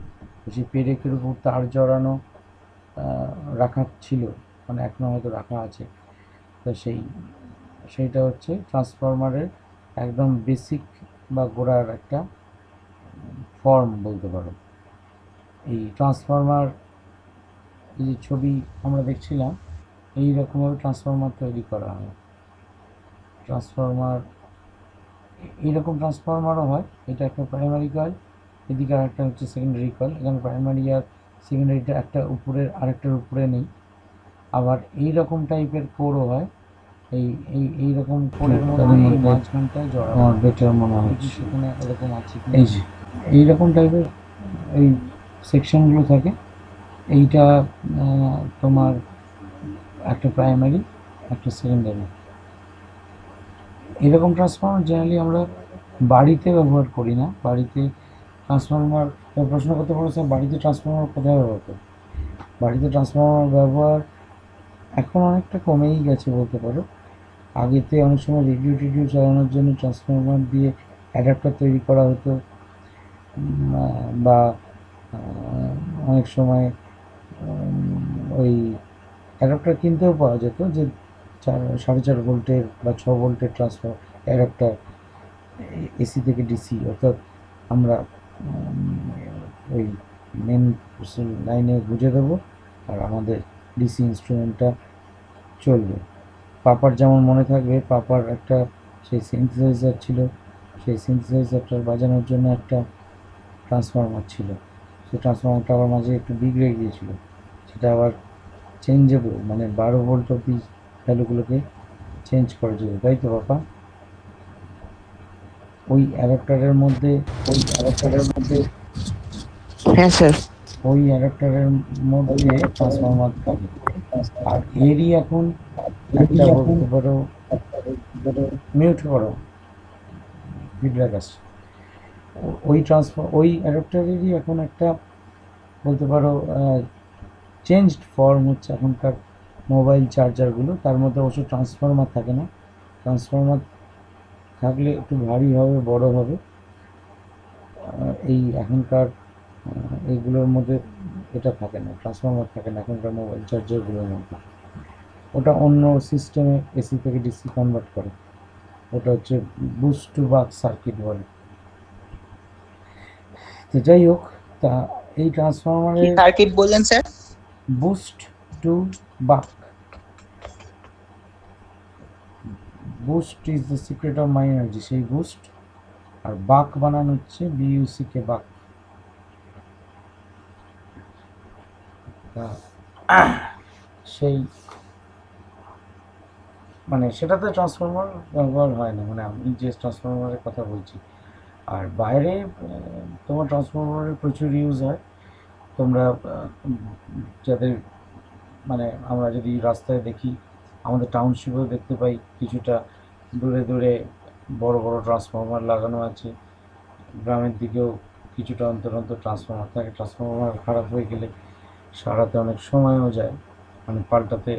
সেই পেরেকের উপর তার জড়ানো রাখা ছিল, মানে এখনও হয়তো রাখা আছে। তো সেইটা হচ্ছে ট্রান্সফরমারের একদম বেসিক বা গোড়ার একটা ফর্ম বলতে পারো। এই ট্রান্সফরমার, এই যে ছবি আমরা দেখছিলাম, এই রকমভাবে ট্রান্সফরমার তৈরি করা হয়। ট্রান্সফরমার, এইরকম ট্রান্সফরমারও হয়। এটা একটা প্রাইমারি কয়েল, এদিকে আর একটা হচ্ছে সেকেন্ডারি কয়েল। এখানে প্রাইমারি আর সেকেন্ডারিটা একটা উপরের আরেকটার উপরে নেই। আবার এই রকম টাইপের কোরও হয়। এইরকম কোরের মধ্যে এই মাঝখানটায় জড়া, আমার বেটার মনে হচ্ছে সেখানে এরকম আছে। এই যে এইরকম টাইপের এই সেকশনগুলো থাকে। এইটা তোমার একটা প্রাইমারি, একটা সেকেন্ডারি। এরকম ট্রান্সফর্মার জেনারেলি আমরা বাড়িতে ব্যবহার করি না। বাড়িতে ট্রান্সফর্মার, প্রশ্ন করতে পারো স্যার বাড়িতে ট্রান্সফর্মার কোথায় ব্যবহার করি? বাড়িতে ট্রান্সফর্মার ব্যবহার এখন অনেকটা কমেই গেছে বলতে পারো। আগেতে অনেক সময় রেডিও টেডিও চালানোর জন্য ট্রান্সফর্মার দিয়ে অ্যাডাপ্টার তৈরি করা হতো, বা অনেক সময় ওই অ্যাডাপ্টার কিনতেও পাওয়া যেত, যে 4.5 ভোল্টের বা 6 ভোল্টের ট্রান্সফার অ্যাডাপ্টার এসি থেকে ডিসি, অর্থাৎ আমরা ওই মেন লাইনে গুঁজে দেবো আর আমাদের ডিসি ইনস্ট্রুমেন্টটা চলবে। পাপার যেমন মনে থাকবে, পাপার একটা সেই সিনথেসাইজার ছিল, সেই সিনথেসাইজারটা বাজানোর জন্য একটা ট্রান্সফর্মার ছিল। সেই ট্রান্সফর্মারটা আবার মাঝে একটু বিগড়ে গিয়েছিল, সেটা আবার চেঞ্জেবল, মানে 12 ভোল্ট অব্দি ভ্যালুগুলোকে চেঞ্জ করা যেত, তাই তো পাপা? ওই অ্যাডাপ্টারের মধ্যে হ্যাঁ স্যার। ওই অ্যাডাপ্টারের মধ্যে ট্রান্সফর্মার থাকে। আর এরই এখন একটা বলতে পারো, মিউট করো, ফিডব্যাক আসছে। ওই অ্যাডাপ্টারেরই এখন একটা বলতে পারো চেঞ্জড ফর্ম হচ্ছে এখনকার মোবাইল চার্জারগুলো। তার মধ্যে অবশ্য ট্রান্সফর্মার থাকে না। ট্রান্সফর্মার থাকলে একটু ভারী হবে, বড় হবে। এই এখনকার এইগুলোর মধ্যে এটা থাকে না, ট্রান্সফর্মার থাকে না এখনকার মোবাইল চার্জারগুলোর মধ্যে। ওটা অন্য সিস্টেমে এসি থেকে ডিসি কনভার্ট করে, ওটা হচ্ছে বুস্ট টু বাক সার্কিট বলে। তো যাই হোক, তা এই কি ট্রান্সফরমারে সার্কিট বললেন স্যার? বুস্ট টু বাক, boost is the secret of my energy, সেই বুস্ট। আর বাক বানানো হচ্ছে বিইউসিকে, বাক। সেই মানে সেটাতে ট্রান্সফর্মার ব্যবহার হয় না, মানে আমি যে ট্রান্সফর্মারের কথা বলছি। আর বাইরে তোমার ট্রান্সফর্মারের প্রচুর ইউজ হয়। তোমরা যাদের, মানে আমরা যদি রাস্তায় দেখি, আমাদের টাউনশিপেও দেখতে পাই কিছুটা দূরে দূরে বড় বড় ট্রান্সফর্মার লাগানো আছে। গ্রামের দিকেও কিছুটা অন্তর অন্তর ট্রান্সফর্মার থাকে। ট্রান্সফর্মার খারাপ হয়ে গেলে সারাতে অনেক সময়ও যায়, মানে পাল্টাতে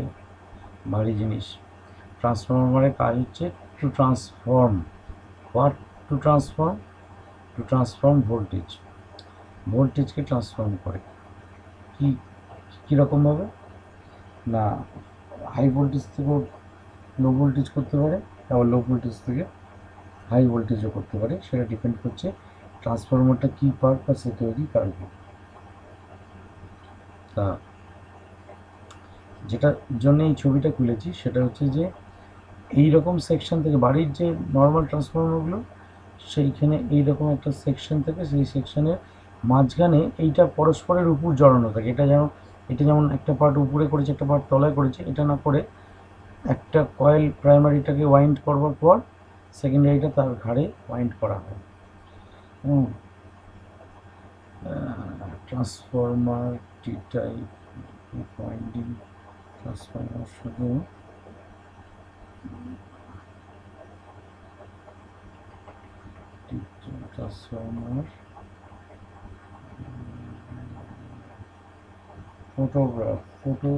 ভারী জিনিস। ট্রান্সফর্মারের কাজ হচ্ছে to transform, what to transform? To transform voltage, ভোল্টেজকে ট্রান্সফর্ম করে। কি কীরকমভাবে না, হাই ভোল্টেজ থেকেও লো ভোল্টেজ করতে পারে, আবার লো ভোল্টেজ থেকে হাই ভোল্টেজও করতে পারে। সেটা ডিপেন্ড করছে ট্রান্সফরমারটা কী পারপাসে তৈরি করবে। তা যেটার জন্য এই ছবিটা খুলেছি সেটা হচ্ছে যে এই রকম সেকশন থেকে, বাড়ির যে নর্মাল ট্রান্সফরমারগুলো, সেইখানে এইরকম একটা সেকশন থেকে সেই সেকশনের মাঝখানে এইটা পরস্পরের উপর জড়ানো থাকে। এটা যেমন একটা পার্ট উপরে করেছে, একটা পার্ট তলায় করেছে, এটা না করে একটা কয়েল প্রাইমারিটাকে ওয়াইন্ড করবার পর সেকেন্ডারিটা তার ঘাড়ে ওয়াইন্ড করা হয়। Transformer T type winding transformer শুধু transformer photograph photo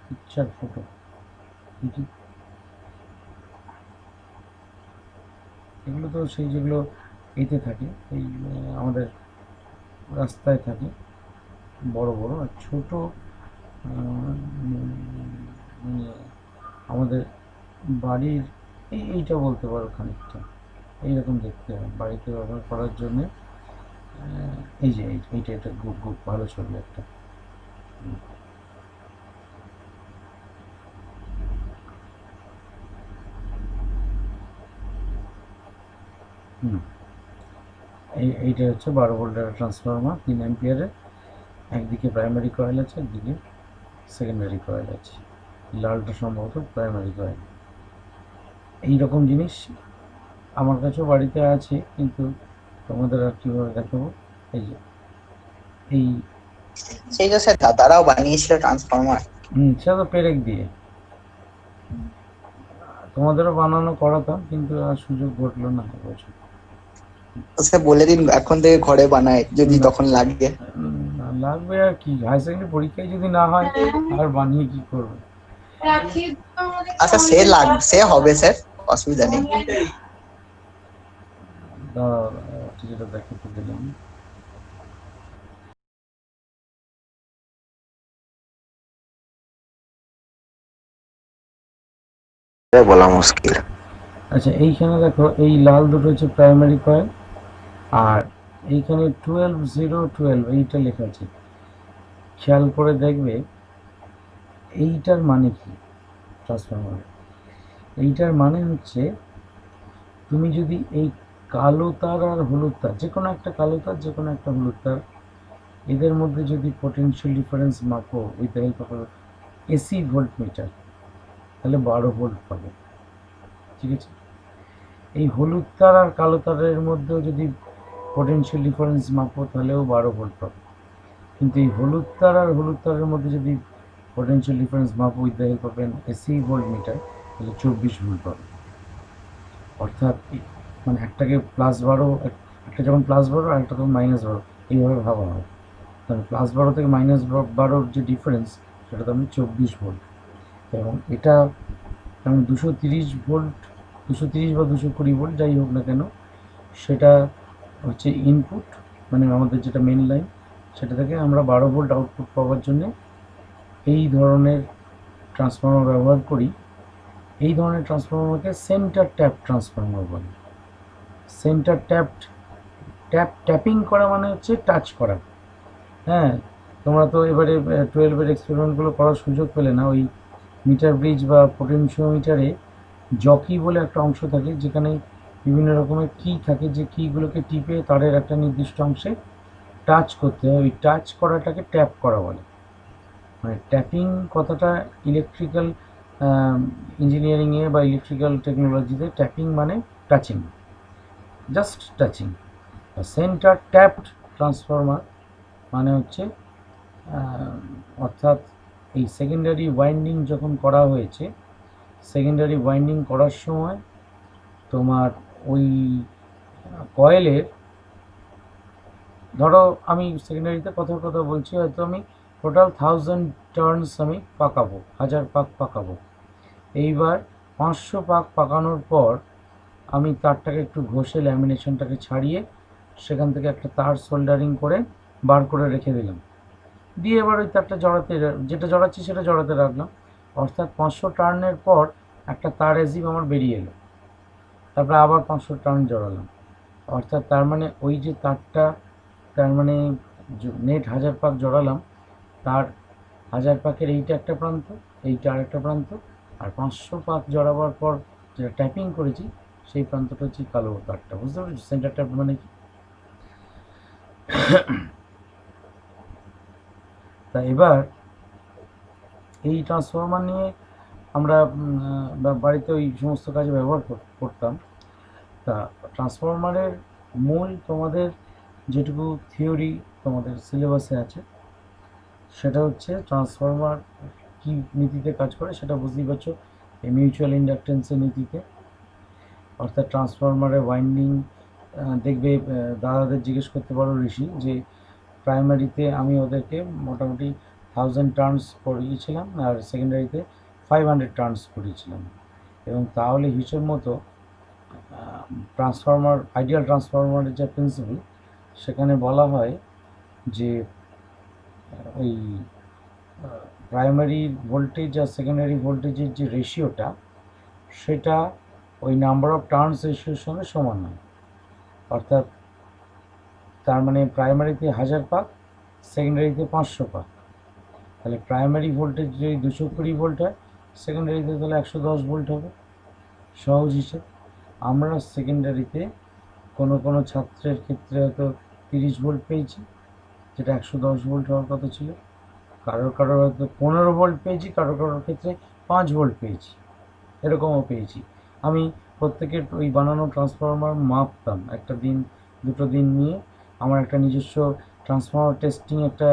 picture photo এগুলো তো সেই যেগুলো এতে থাকে এই আমাদের রাস্তায় থাকে বড় বড়, আর ছোট মানে আমাদের বাড়ির এইটা বলতে পারো খানিকটা এইরকম দেখতে হয় বাড়িতে ব্যবহার করার জন্যে। এই যে এইটা একটা খুব খুব ভালো ছবি একটা। এইটা হচ্ছে 12 ভোল্টের ট্রান্সফরমার, 3 অ্যাম্পিয়ারের। একদিকে প্রাইমারি কয়েল আছে, একদিকে সেকেন্ডারি কয়েল আছে। লালটা সম্ভবত প্রাইমারি কয়েল। এইরকম জিনিস আমার কাছেও বাড়িতে আছে, কিন্তু তোমাদের আর কীভাবে দেখাবো। এই যে এই সেইটা স্যার দাদারাও বানিয়েছিল ট্রান্সফরমার। সেটা তো পেরেক দিয়ে, তোমাদেরও বানানো করাতাম, কিন্তু আর সুযোগ ঘটলো না এবছর। স্যার বলে দিন এখন থেকে ঘরে বানায় যদি তখন লাগে। লাগবে আর কি, হায়ার সেকেন্ডারি পরীক্ষায় যদি না হয় আর বানিয়ে কি করবে। আচ্ছা সে হবে স্যার, অসুবিধা নেই। টিকিটটা দেখাতে দিলাম। বলা মুশকিল। আচ্ছা এইখানে দেখো, এই লাল দুটো হচ্ছে প্রাইমারি কয়েল, আর এইখানে 12 0 12 এইটা লেখা আছে। খেয়াল করে দেখবে এইটার মানে কি ট্রান্সফরমার। এইটার মানে হচ্ছে তুমি যদি এই কালো তার আর হলুদ তার, যে কোনো একটা কালো তার যে কোনো একটা হলুদ তার, এদের মধ্যে যদি পোটেনশিয়াল ডিফারেন্স মাপো with the help of AC volt meter, তাহলে 12 ভোল্ট পাবে। ঠিক আছে, এই হলুদ তার আর কালো তারের মধ্যেও যদি পোটেনশিয়াল ডিফারেন্স মাপো তাহলেও 12 ভোল্ট পাবে। কিন্তু এই হলুদ তার আর হলুদ তারের মধ্যে যদি পোটেনশিয়াল ডিফারেন্স মাপো with the help of an AC volt meter, তাহলে 24 ভোল্ট পাবে। অর্থাৎ মানে একটাকে +12, একটা যখন +12 আর একটা তখন -12, এইভাবে ভাবা হয়। তাহলে +12 থেকে -12 যে ডিফারেন্স, সেটা তো আমি 24 ভোল্ট। এবং এটা যেমন 230 ভোল্ট, 230 বা 220 ভোল্ট যাই হোক না কেন, সেটা হচ্ছে ইনপুট, মানে আমাদের যেটা মেন লাইন, সেটা থেকে আমরা 12 ভোল্ট আউটপুট পাওয়ার জন্যে এই ধরনের ট্রান্সফর্মার ব্যবহার করি। এই ধরনের ট্রান্সফর্মারকে সেন্টার ট্যাপ ট্রান্সফর্মার বলে। সেন্টার ট্যাপিং করা মানে হচ্ছে টাচ করা। হ্যাঁ, তোমরা তো এবারে 12-এর এক্সপেরিমেন্টগুলো করার সুযোগ পেলে না। ওই মিটার ব্রিজ বা পোটেনশিওমিটারে জকি বলে একটা অংশ থাকে, যেখানে বিভিন্ন রকমের কি থাকে, যে কিগুলোকে টিপে তারের একটা নির্দিষ্ট অংশে টাচ করতে হয়। ওই টাচ করাটাকে ট্যাপ করা বলে। মানে ট্যাপিং কথাটা ইলেকট্রিক্যাল ইঞ্জিনিয়ারিংয়ে বা ইলেকট্রিক্যাল টেকনোলজিতে ট্যাপিং মানে touching, just touching. Centre tapped transformer মানে হচ্ছে অর্থাৎ এই সেকেন্ডারি ওয়াইন্ডিং যখন করা হয়েছে, সেকেন্ডারি ওয়াইন্ডিং করার সময় তোমার ওই কয়েলের, ধরো আমি সেকেন্ডারিতে কথার কথা বলছি, হয়তো আমি টোটাল 1000 টার্নস আমি পাকাবো, 1000 পাক পাকাবো। এইবার 500 পাক পাকানোর পর আমি তারটাকে একটু ঘষে ল্যামিনেশনটাকে ছাড়িয়ে সেখান থেকে একটা তার সোল্ডারিং করে বার করে রেখে দিলাম। দিয়ে এবার ওই তারটা জড়াতে, যেটা জড়াচ্ছি সেটা জড়াতে রাখলাম। অর্থাৎ 500 টার্নের পর একটা তার অ্যাজিভ আমার বেরিয়ে এলো। তারপরে আবার 500 টার্ন জড়ালাম। অর্থাৎ তার মানে ওই যে তারটা, তার মানে নেট 1000 পাক জড়ালাম, তার 1000 পাকের এইটা একটা প্রান্ত, এইটা আরেকটা প্রান্ত, আর 500 পাক জড়াবার পর যেটা ট্যাপিং করেছি সেই প্রান্তটা হচ্ছে কালো তারটা। বুঝতে পেরেছি সেন্টার ট্যাপ মানে কি? তা এবার এই ট্রান্সফরমার নিয়ে আমরা বাড়িতে ওই সমস্ত কাজে ব্যবহার করতাম। তা ট্রান্সফরমারের মূল তোমাদের যেটুকু থিওরি তোমাদের সিলেবাসে আছে, সেটা হচ্ছে ট্রান্সফরমার কী নীতিতে কাজ করে সেটা বুঝতেই পারছো, এই মিউচুয়াল ইন্ডাকটেন্সের নীতিতে। অর্থাৎ ট্রান্সফরমারের ওয়াইন্ডিং দেখবে দাদাদের জিজ্ঞেস করতে পারো ঋষি, যে প্রাইমারিতে আমি ওদেরকে মোটামুটি 1000 টার্নস করিয়েছিলাম আর সেকেন্ডারিতে 500 টার্নস করিয়েছিলাম। এবং তাহলে হিসেব মতো ট্রান্সফরমার, আইডিয়াল ট্রান্সফরমারের যে প্রিন্সিপাল, সেখানে বলা হয় যে ওই প্রাইমারি ভোল্টেজ আর সেকেন্ডারি ভোল্টেজের যে রেশিওটা, সেটা ওই নাম্বার অফ টার্নস রেশিওর সঙ্গে সমান হয়। অর্থাৎ তার মানে প্রাইমারিতে 1000 পাক, সেকেন্ডারিতে 500 পাক। তাহলে প্রাইমারি ভোল্টেজ যদি 220 ভোল্ট হয়, সেকেন্ডারিতে তাহলে 110 ভোল্ট হবে। সহজ হিসেব। আমরা সেকেন্ডারিতে কোনো ছাত্রের ক্ষেত্রে হয়তো 30 ভোল্ট পেয়েছি, যেটা 110 ভোল্ট হওয়ার কথা ছিল। কারোর হয়তো 15 ভোল্ট পেয়েছি, কারোর ক্ষেত্রে 5 ভোল্ট পেয়েছি, এরকমও পেয়েছি। আমি প্রত্যেকের ওই বানানো ট্রান্সফরমার মাপতাম একটা দিন, দুটো দিন নিয়ে। আমার একটা নিজস্ব ট্রান্সফরমার টেস্টিং একটা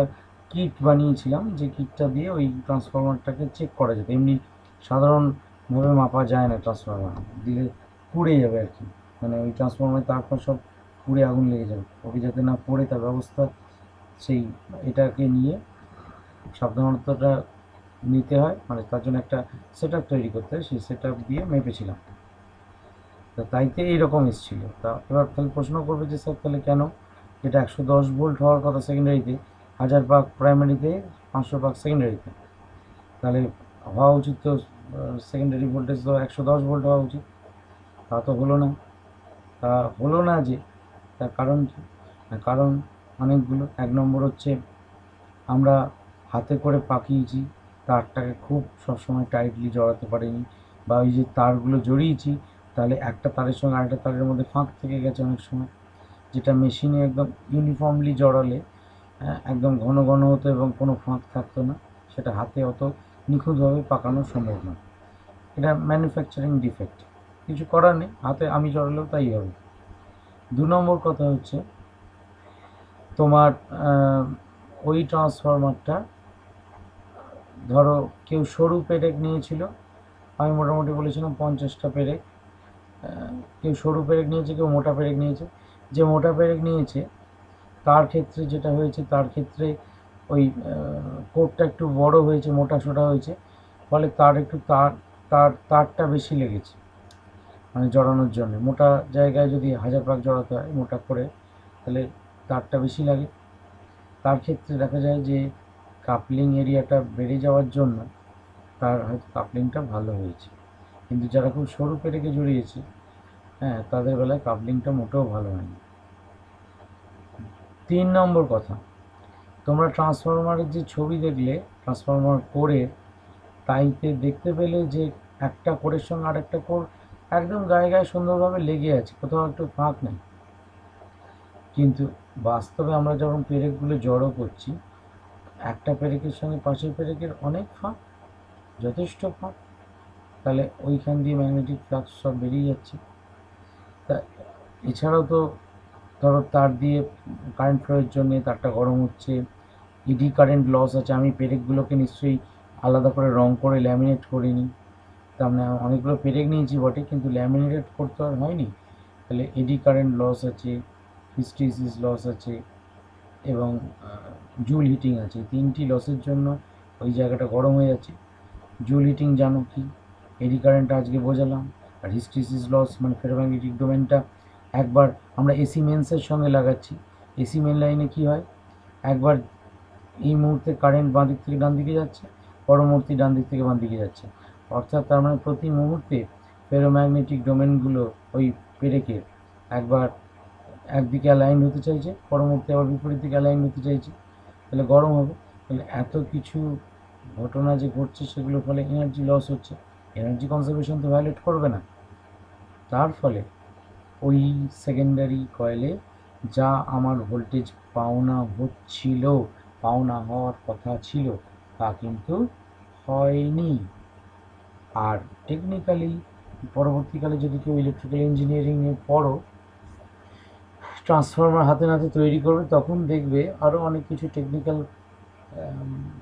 কিট বানিয়েছিলাম, যে কিটটা দিয়ে ওই ট্রান্সফরমারটাকে চেক করা যেত। এমনি সাধারণভাবে মাপা যায় না, ট্রান্সফরমার দিলে পুড়ে যাবে আর কি, মানে ওই ট্রান্সফরমার তারপর সব পুড়ে আগুন লেগে যাবে। ওকে যাতে না পড়ে তার ব্যবস্থা, সেই এটাকে নিয়ে সাবধানতাটা নিতে হয়, মানে তার জন্য একটা সেট আপ তৈরি করতে হয়। সেই সেট আপ দিয়ে মেপেছিলাম, তা তাইতে এইরকম এসেছিলো। তা এবার তাহলে প্রশ্ন করবে যে স্যার তাহলে কেন এটা 110 ভোল্ট হওয়ার কথা সেকেন্ডারিতে, 1000 পাক প্রাইমারিতে, 500 পাক সেকেন্ডারিতে, তাহলে হওয়া উচিত তো সেকেন্ডারি ভোল্টেজ তো 110 ভোল্ট হওয়া উচিত। তা তো হলো না। তা হলো না যে, তার কারণ কি? কারণ অনেকগুলো। 1 নম্বর হচ্ছে আমরা হাতে করে পাকিয়েছি, তারটাকে খুব সবসময় টাইটলি জড়াতে পারিনি, বা ওই যে তারগুলো জড়িয়েছি, তাহলে একটা তারের সঙ্গে আরেকটা তারের মধ্যে ফাঁক থেকে গেছে অনেক সময়, যেটা মেশিনে একদম ইউনিফর্মলি জড়ালে একদম ঘন ঘন হতো এবং কোনো ফাঁক থাকতো না। সেটা হাতে অত নিখুঁতভাবে পাকানো সম্ভব না। এটা ম্যানুফ্যাকচারিং ডিফেক্ট, কিছু করার নেই, হাতে আমি জড়ালেও তাই হবে। 2 নম্বর কথা হচ্ছে তোমার ওই ট্রান্সফরমারটা, ধরো কেউ সরু পেরেক নিয়েছিল, আমি মোটামুটি বলেছিলাম 50টা পেরেক। কেউ সরু পেরেক নিয়েছে, কেউ মোটা পেরেক নিয়েছে। যে মোটা পেরেক নিয়েছে তার ক্ষেত্রে যেটা হয়েছে, তার ক্ষেত্রে ওই কোটটা একটু বড় হয়েছে, মোটা সোটা হয়েছে, ফলে তার একটু তারটা বেশি লেগেছে, মানে জড়ানোর জন্য। মোটা জায়গায় যদি 1000 পাক জড়াতে হয় মোটা করে, তাহলে তারটা বেশি লাগে। তার ক্ষেত্রে দেখা যায় যে কাপলিং এরিয়াটা বেড়ে যাওয়ার জন্য তার হয়তো কাপলিংটা ভালো হয়েছে, কিন্তু যারা খুব সরু পেরেকে জড়িয়েছে, হ্যাঁ, তাদের বেলায় কাপলিংটা মোটেও ভালো হয়নি। 3 নম্বর কথা, তোমরা ট্রান্সফরমারের যে ছবি দেখলে ট্রান্সফরমার কোরে, তাইতে দেখতে পেলে যে একটা কোরের সঙ্গে আরেকটা কোর একদম গায়ে গায়ে সুন্দরভাবে লেগে আছে, কোথাও একটু ফাঁক নেই। কিন্তু বাস্তবে আমরা যখন পেরেকগুলো জড়ো করছি, একটা পেরেকের সঙ্গে পাশের পেরেকের অনেক ফাঁক, যথেষ্ট ফাঁক। তাহলে ওইখান দিয়ে ম্যাগনেটিক ফ্লাক্স সব বেরিয়ে যাচ্ছে। তা এছাড়াও তো ধরো তার দিয়ে কারেন্ট ফ্লোয়ের জন্যে তারটা গরম হচ্ছে, ইডি কারেন্ট লস আছে। আমি পেরেকগুলোকে নিশ্চয়ই আলাদা করে রং করে ল্যামিনেট করিনি, তার মানে অনেকগুলো পেরেক নিয়েছি বটে, কিন্তু ল্যামিনেট করতে আর হয়নি। তাহলে এডি কারেন্ট লস আছে, হিস্টেরিসিস লস আছে, এবং জুল হিটিং আছে। 3টি লসের জন্য ওই জায়গাটা গরম হয়ে যাচ্ছে। জুল হিটিং জানো কি, এডি কারেন্ট আজকে বোঝালাম। আর হিস্টেরিসিস লস মানে ফেরোম্যাগনেটিক ডোমেনটা একবার আমরা এসি মেন্সের সঙ্গে লাগাচ্ছি। এসি মেন লাইনে কি হয়, একবার এই মুহূর্তে কারেন্ট বাঁ দিক থেকে ডান দিকে যাচ্ছে, পরবর্তী ডান দিক থেকে বাঁ দিকে যাচ্ছে। অর্থাৎ তার মানে প্রতি মুহূর্তে ফেরোম্যাগনেটিক ডোমেনগুলো ওই পেরেকের একবার একদিকে অ্যালাইন হতে চাইছে, পরবর্তী আবার বিপরীত দিকে অ্যালাইন হতে চাইছে, তাহলে গরম হবে। তাহলে এত কিছু ঘটনা যে ঘটছে, সেগুলোর ফলে এনার্জি লস হচ্ছে। এনার্জি কনজারভেশন তো ভায়োলেট করবে না। তার ফলে ওই সেকেন্ডারি কয়েলে যা আমার ভোল্টেজ পাওনা হচ্ছিল, পাওনা হওয়ার কথা ছিল, তা কিন্তু হয়নি। আর টেকনিক্যালি পরবর্তীকালে যদি কেউ ইলেকট্রিক্যাল ইঞ্জিনিয়ারিং নিয়ে পড়ো, ট্রান্সফরমার হাতে নাতে তৈরি করবে, তখন দেখবে আরও অনেক কিছু টেকনিক্যাল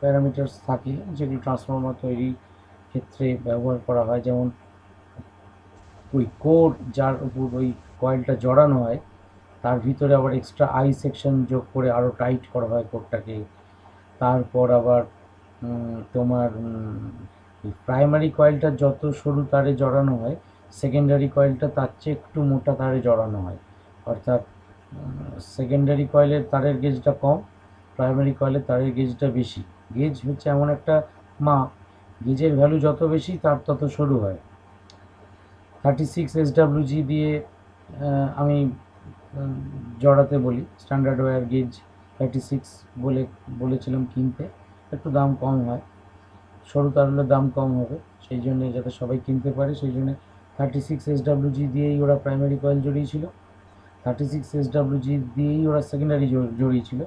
প্যারামিটার্স থাকে, যেগুলো ট্রান্সফরমার তৈরির ক্ষেত্রে ব্যবহার করা হয়। যেমন ওই কোর যার উপর ওই কয়েলটা জড়ানো হয়, তার ভিতরে আবার এক্সট্রা আই সেকশন যোগ করে আরও টাইট করা হয় কোডটাকে। তারপর আবার তোমার প্রাইমারি কয়েলটা যত সরু তারে জড়ানো হয়, সেকেন্ডারি কয়েলটা তার চেয়ে একটু মোটা তারে জড়ানো হয়। অর্থাৎ সেকেন্ডারি কয়েলের তারের গেজটা কম, প্রাইমারি কয়েলের তারের গেজটা বেশি। গেজ হচ্ছে এমন একটা মাপ, গেজের ভ্যালু যত বেশি তার তত সরু হয়। 36 SWG দিয়ে আমি জড়াতে বলি, স্ট্যান্ডার্ড ওয়্যার গেজ 36 বলেছিলাম কিনতে, একটু দাম কম হয়, সরু তার হলে দাম কম হবে, সেই জন্য যাতে সবাই কিনতে পারে সেই জন্য 36 SWG দিয়েই ওরা প্রাইমারি কয়েল জড়িয়েছিল, 36 SWG দিয়েই ওরা সেকেন্ডারি জড়িয়েছিল।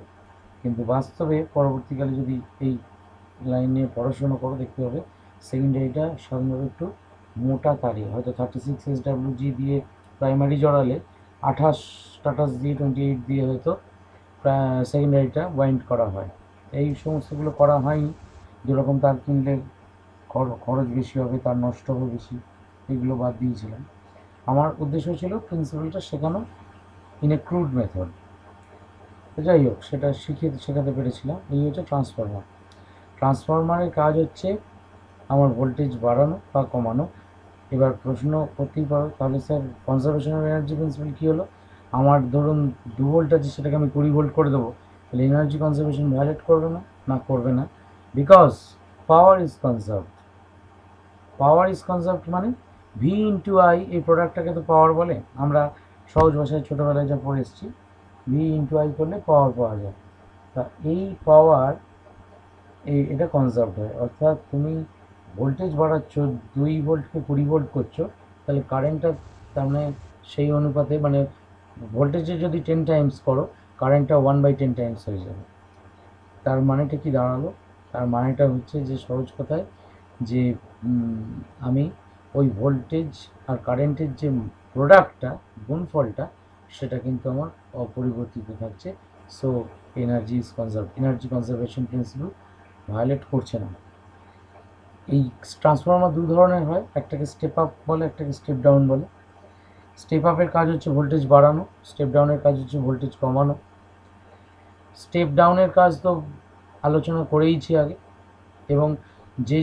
কিন্তু বাস্তবে পরবর্তীকালে যদি এই লাইন নিয়ে পড়াশোনা করো দেখতে হবে সেকেন্ডারিটা সাধারণত একটু মোটা তারে, হয়তো 36 SWG দিয়ে প্রাইমারি জড়ালে 28 দিয়ে 28 দিয়ে হয়তো সেকেন্ডারিটা ওয়াইন্ড করা হয়। এই সমস্তগুলো করা হয়নি, যেরকম তার কিনলে খরচ বেশি হবে, তার নষ্ট হবে বেশি, এগুলো বাদ দিয়েছিলাম। আমার উদ্দেশ্য ছিল প্রিন্সিপালটা শেখানো ইন এ ক্রুড মেথড। যাই হোক, সেটা শেখাতে পেরেছিলাম। এই হচ্ছে ট্রান্সফরমার। ট্রান্সফরমারের কাজ হচ্ছে আমার ভোল্টেজ বাড়ানো বা কমানো। এবার প্রশ্ন করতেই পারো, তাহলে sir conservation of energy principal কী হলো? আমার ধরুন 2 ভোল্ট আছে, সেটাকে আমি 20 ভোল্ট করে দেবো, তাহলে এনার্জি কনজারভেশন ভায়োলেট করবে না? না, করবে না, because power is conserved. Power is conserved মানে ভি ইন্টু আই, এই প্রোডাক্টটাকে তো পাওয়ার বলে, আমরা সহজ ভাষায় ছোটোবেলায় যা পড়ে এসেছি, ভি ইন্টু আই করলে পাওয়ার পাওয়া যায়। তা এই পাওয়ার এটা কনজার্ভড হয়, অর্থাৎ তুমি ভোল্টেজ বাড়াচ্ছ, 2 ভোল্টকে 20 ভোল্ট করছো, তাহলে কারেন্টটা তার মানে সেই অনুপাতে, মানে ভোল্টেজে যদি 10 টাইমস করো, কারেন্টটা 1/10 টাইমস হয়ে যাবে। তার মানেটা কি দাঁড়ালো? তার মানেটা হচ্ছে যে সহজ কথায় যে আমি ওই ভোল্টেজ আর কারেন্টের যে প্রোডাক্টটা, গুণফলটা, সেটা কিন্তু আমার অপরিবর্তিত থাকছে। So energy is conserve, energy conservation principle violate করছে না। এই ট্রান্সফরমার 2 ধরনের হয়, একটাকে স্টেপ আপ বলে, একটাকে স্টেপ ডাউন বলে। স্টেপ আপের কাজ হচ্ছে ভোল্টেজ বাড়ানো, স্টেপ ডাউনের কাজ হচ্ছে ভোল্টেজ কমানো। স্টেপ ডাউনের কাজ তো আলোচনা করেইছি আগে, এবং যে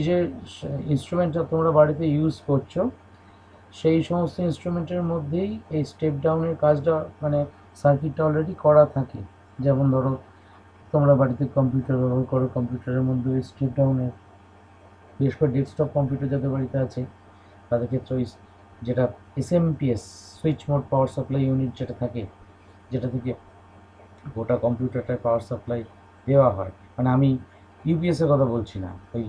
ইনস্ট্রুমেন্টটা তোমরা বাড়িতে ইউজ করছো সেই সমস্ত ইনস্ট্রুমেন্টের মধ্যেই এই স্টেপ ডাউনের কাজটা, মানে সার্কিটটা অলরেডি করা থাকে। যেমন ধরো তোমরা বাড়িতে কম্পিউটার ব্যবহার করো, কম্পিউটারের মধ্যে ওই স্টেপ ডাউনের, বিশেষ করে ডেস্কটপ কম্পিউটার যাদের বাড়িতে আছে তাদের ক্ষেত্রে ওই যেটা SMPS, switch mode power supply unit যেটা থাকে, যেটা থেকে গোটা কম্পিউটারটায় পাওয়ার সাপ্লাই দেওয়া হয়, মানে আমি ইউপিএসের কথা বলছি না, ওই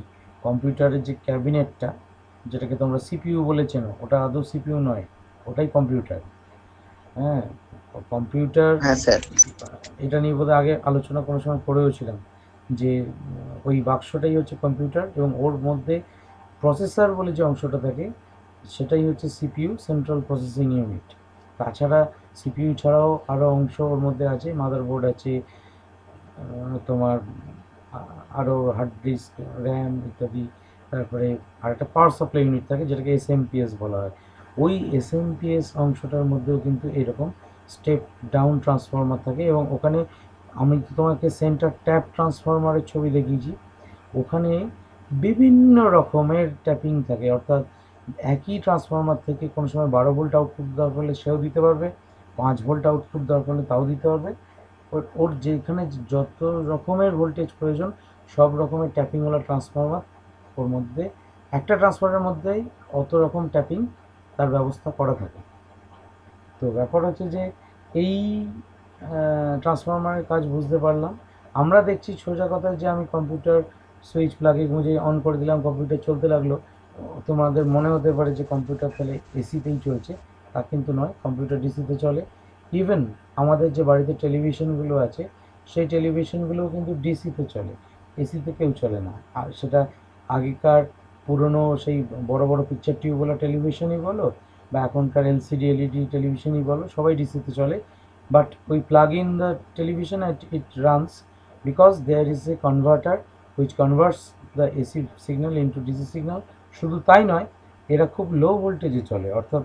কম্পিউটারের যে ক্যাবিনেটটা, যেটাকে তোমরা সিপিইউ বলে চেনো, ওটা আদৌ সিপিইউ নয়, ওটাই কম্পিউটার। হ্যাঁ, কম্পিউটার, হ্যাঁ স্যার। এটা নিয়ে বোধহয় আগে আলোচনা কোনো সময় করেওছিলাম যে ওই বাক্সটাই হচ্ছে কম্পিউটার, এবং ওর মধ্যে প্রসেসর বলে যে অংশটা থাকে সেটাই হচ্ছে সিপিইউ, সেন্ট্রাল প্রসেসিং ইউনিট। তাছাড়া সিপিইউ ছাড়াও আরও অংশ ওর মধ্যে আছে, মাদারবোর্ড আছে, তোমার আরও হার্ড ডিস্ক, র্যাম ইত্যাদি। তারপরে আর একটা পাওয়ার সাপ্লাই ইউনিট থাকে যেটাকে SMPS বলা হয়। ওই SMPS অংশটার মধ্যেও কিন্তু এরকম স্টেপ ডাউন ট্রান্সফরমার থাকে, এবং ওখানে আমি তো তোমাকে সেন্টার ট্যাপ ট্রান্সফরমারের ছবি দেখিয়েছি, ওখানে বিভিন্ন রকমের ট্যাপিং থাকে। অর্থাৎ একই ট্রান্সফরমার থেকে কোনো সময় 12 ভোল্ট আউটপুট দরকার হলে সেও দিতে পারবে, 5 ভোল্ট আউটপুট দরকার হলে তাও দিতে পারবে। ওর যেখানে যত রকমের ভোল্টেজ প্রয়োজন সব রকমের ট্যাপিংওয়ালা ট্রান্সফরমার ওর মধ্যে, একটা ট্রান্সফরমারের মধ্যেই অত রকম ট্যাপিং তার ব্যবস্থা করা থাকে। তো ব্যাপার হচ্ছে যে এই ট্রান্সফরমারের কাজ বুঝতে পারলাম। আমরা দেখছি সোজা কথা যে আমি কম্পিউটার সুইচ প্লাগে গুঁজে অন করে দিলাম, কম্পিউটার চলতে লাগলো। তোমাদের মনে হতে পারে যে কম্পিউটার তাহলে এসিতেই চলছে, তা কিন্তু নয়, কম্পিউটার ডিসিতে চলে। ইভেন আমাদের যে বাড়িতে টেলিভিশনগুলো আছে সেই টেলিভিশনগুলোও কিন্তু ডিসিতে চলে, এসিতে কেউ চলে না। আর সেটা আগেকার পুরনো সেই বড় বড় পিকচার টিউবওয়ালা টেলিভিশনই বলো, বা এখনকার LCD LED টেলিভিশনই বলো, সবাই ডিসিতে চলে। But we plug in the television and it runs because there is a converter which converts the AC signal into DC signal. শুধু তাই নয়, এরা খুব লো ভোল্টেজে চলে, অর্থাৎ